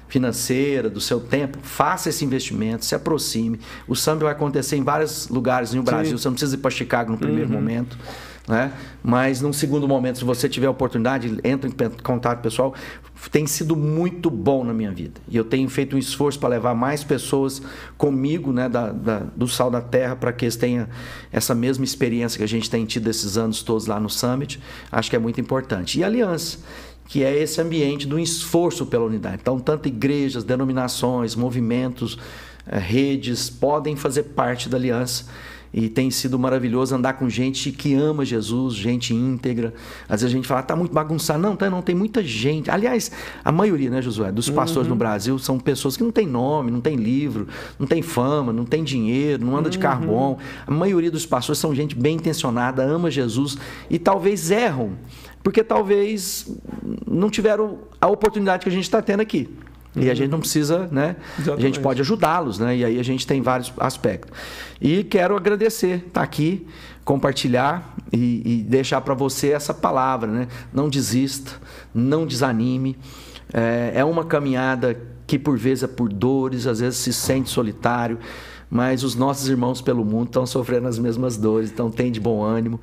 financeira, do seu tempo, faça esse investimento, se aproxime. O Summit vai acontecer em vários lugares no Brasil. Você não precisa ir para Chicago no primeiro momento, né? Mas num segundo momento, se você tiver a oportunidade, entre em contato pessoal. Tem sido muito bom na minha vida. E eu tenho feito um esforço para levar mais pessoas comigo, né, do Sal da Terra, para que eles tenham essa mesma experiência que a gente tem tido esses anos todos lá no Summit. Acho que é muito importante. E aliança, que é esse ambiente do esforço pela unidade. Então, tanto igrejas, denominações, movimentos, redes podem fazer parte da aliança. E tem sido maravilhoso andar com gente que ama Jesus, gente íntegra. Às vezes a gente fala, tá muito bagunçado. Não, tem muita gente. Aliás, a maioria, né, Josué, dos pastores no Brasil são pessoas que não têm nome, não têm livro, não têm fama, não têm dinheiro, não anda de carro bom. A maioria dos pastores são gente bem intencionada, ama Jesus e talvez erram, porque talvez não tiveram a oportunidade que a gente está tendo aqui. E a gente não precisa, né? Exatamente. A gente pode ajudá-los, né? E aí a gente tem vários aspectos. E quero agradecer, estar aqui, compartilhar e deixar para você essa palavra, né? Não desista, não desanime. É uma caminhada que por vezes é por dores, às vezes se sente solitário, mas os nossos irmãos pelo mundo estão sofrendo as mesmas dores, então tem de bom ânimo.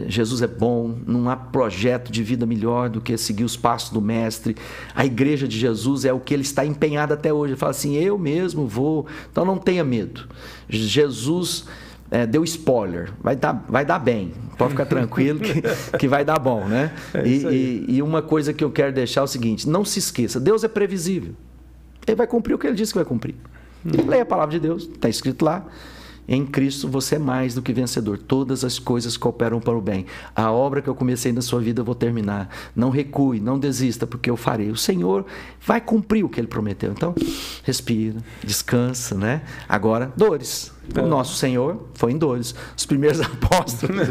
Jesus é bom, não há projeto de vida melhor do que seguir os passos do Mestre. A igreja de Jesus é o que ele está empenhado até hoje. Ele fala assim, eu mesmo vou, então não tenha medo. Jesus deu spoiler, vai dar bem, pode ficar tranquilo que vai dar bom, né? E uma coisa que eu quero deixar é o seguinte, não se esqueça, Deus é previsível, ele vai cumprir o que ele disse que vai cumprir. Leia a palavra de Deus, está escrito lá, em Cristo você é mais do que vencedor, todas as coisas cooperam para o bem, a obra que eu comecei na sua vida eu vou terminar, não recue, não desista, porque eu farei, o Senhor vai cumprir o que ele prometeu. Então respira, descansa, né? Agora, dores, o nosso Senhor foi em dores, os primeiros apóstolos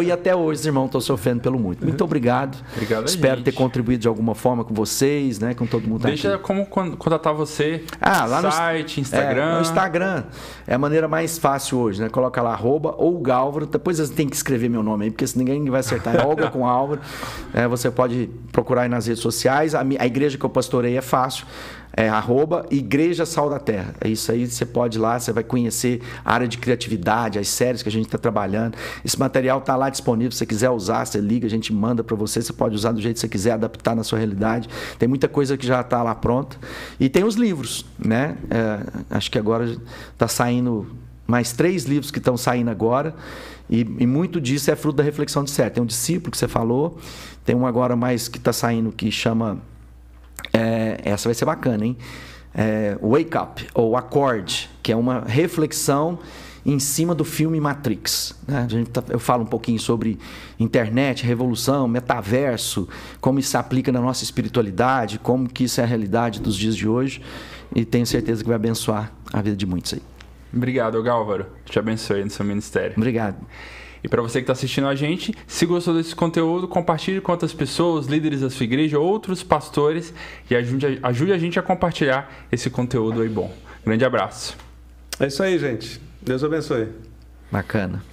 e até hoje, irmão, estou sofrendo pelo muito obrigado, espero ter contribuído de alguma forma com vocês, né? Com todo mundo. Deixa aqui. Como contatar você, lá site, Instagram. No Instagram é a maneira mais fácil hoje, né? Coloca lá @ Gálvaro, depois você tem que escrever meu nome aí, porque senão ninguém vai acertar, é Olga com Álvaro. Você pode procurar aí nas redes sociais, a igreja que eu pastorei é fácil, @Igreja Sal da Terra. É isso aí, você pode ir lá, você vai conhecer a área de criatividade, as séries que a gente está trabalhando. Esse material está lá disponível, se você quiser usar, você liga, a gente manda para você, você pode usar do jeito que você quiser, adaptar na sua realidade. Tem muita coisa que já está lá pronta. E tem os livros, né? Acho que agora está saindo mais 3 livros que estão saindo agora. E muito disso é fruto da reflexão de Sérgio. Tem um discípulo que você falou, tem um agora mais que está saindo que chama... essa vai ser bacana, hein? Wake Up, ou Acorde, que é uma reflexão em cima do filme Matrix, né? Eu falo um pouquinho sobre internet, revolução, metaverso, como isso se aplica na nossa espiritualidade, como que isso é a realidade dos dias de hoje, e tenho certeza que vai abençoar a vida de muitos aí. Obrigado, Gálvaro. Te abençoe no seu ministério. Obrigado. E para você que está assistindo a gente, se gostou desse conteúdo, compartilhe com outras pessoas, líderes da sua igreja, outros pastores, e ajude a gente a compartilhar esse conteúdo aí bom. Grande abraço. É isso aí, gente. Deus abençoe. Bacana.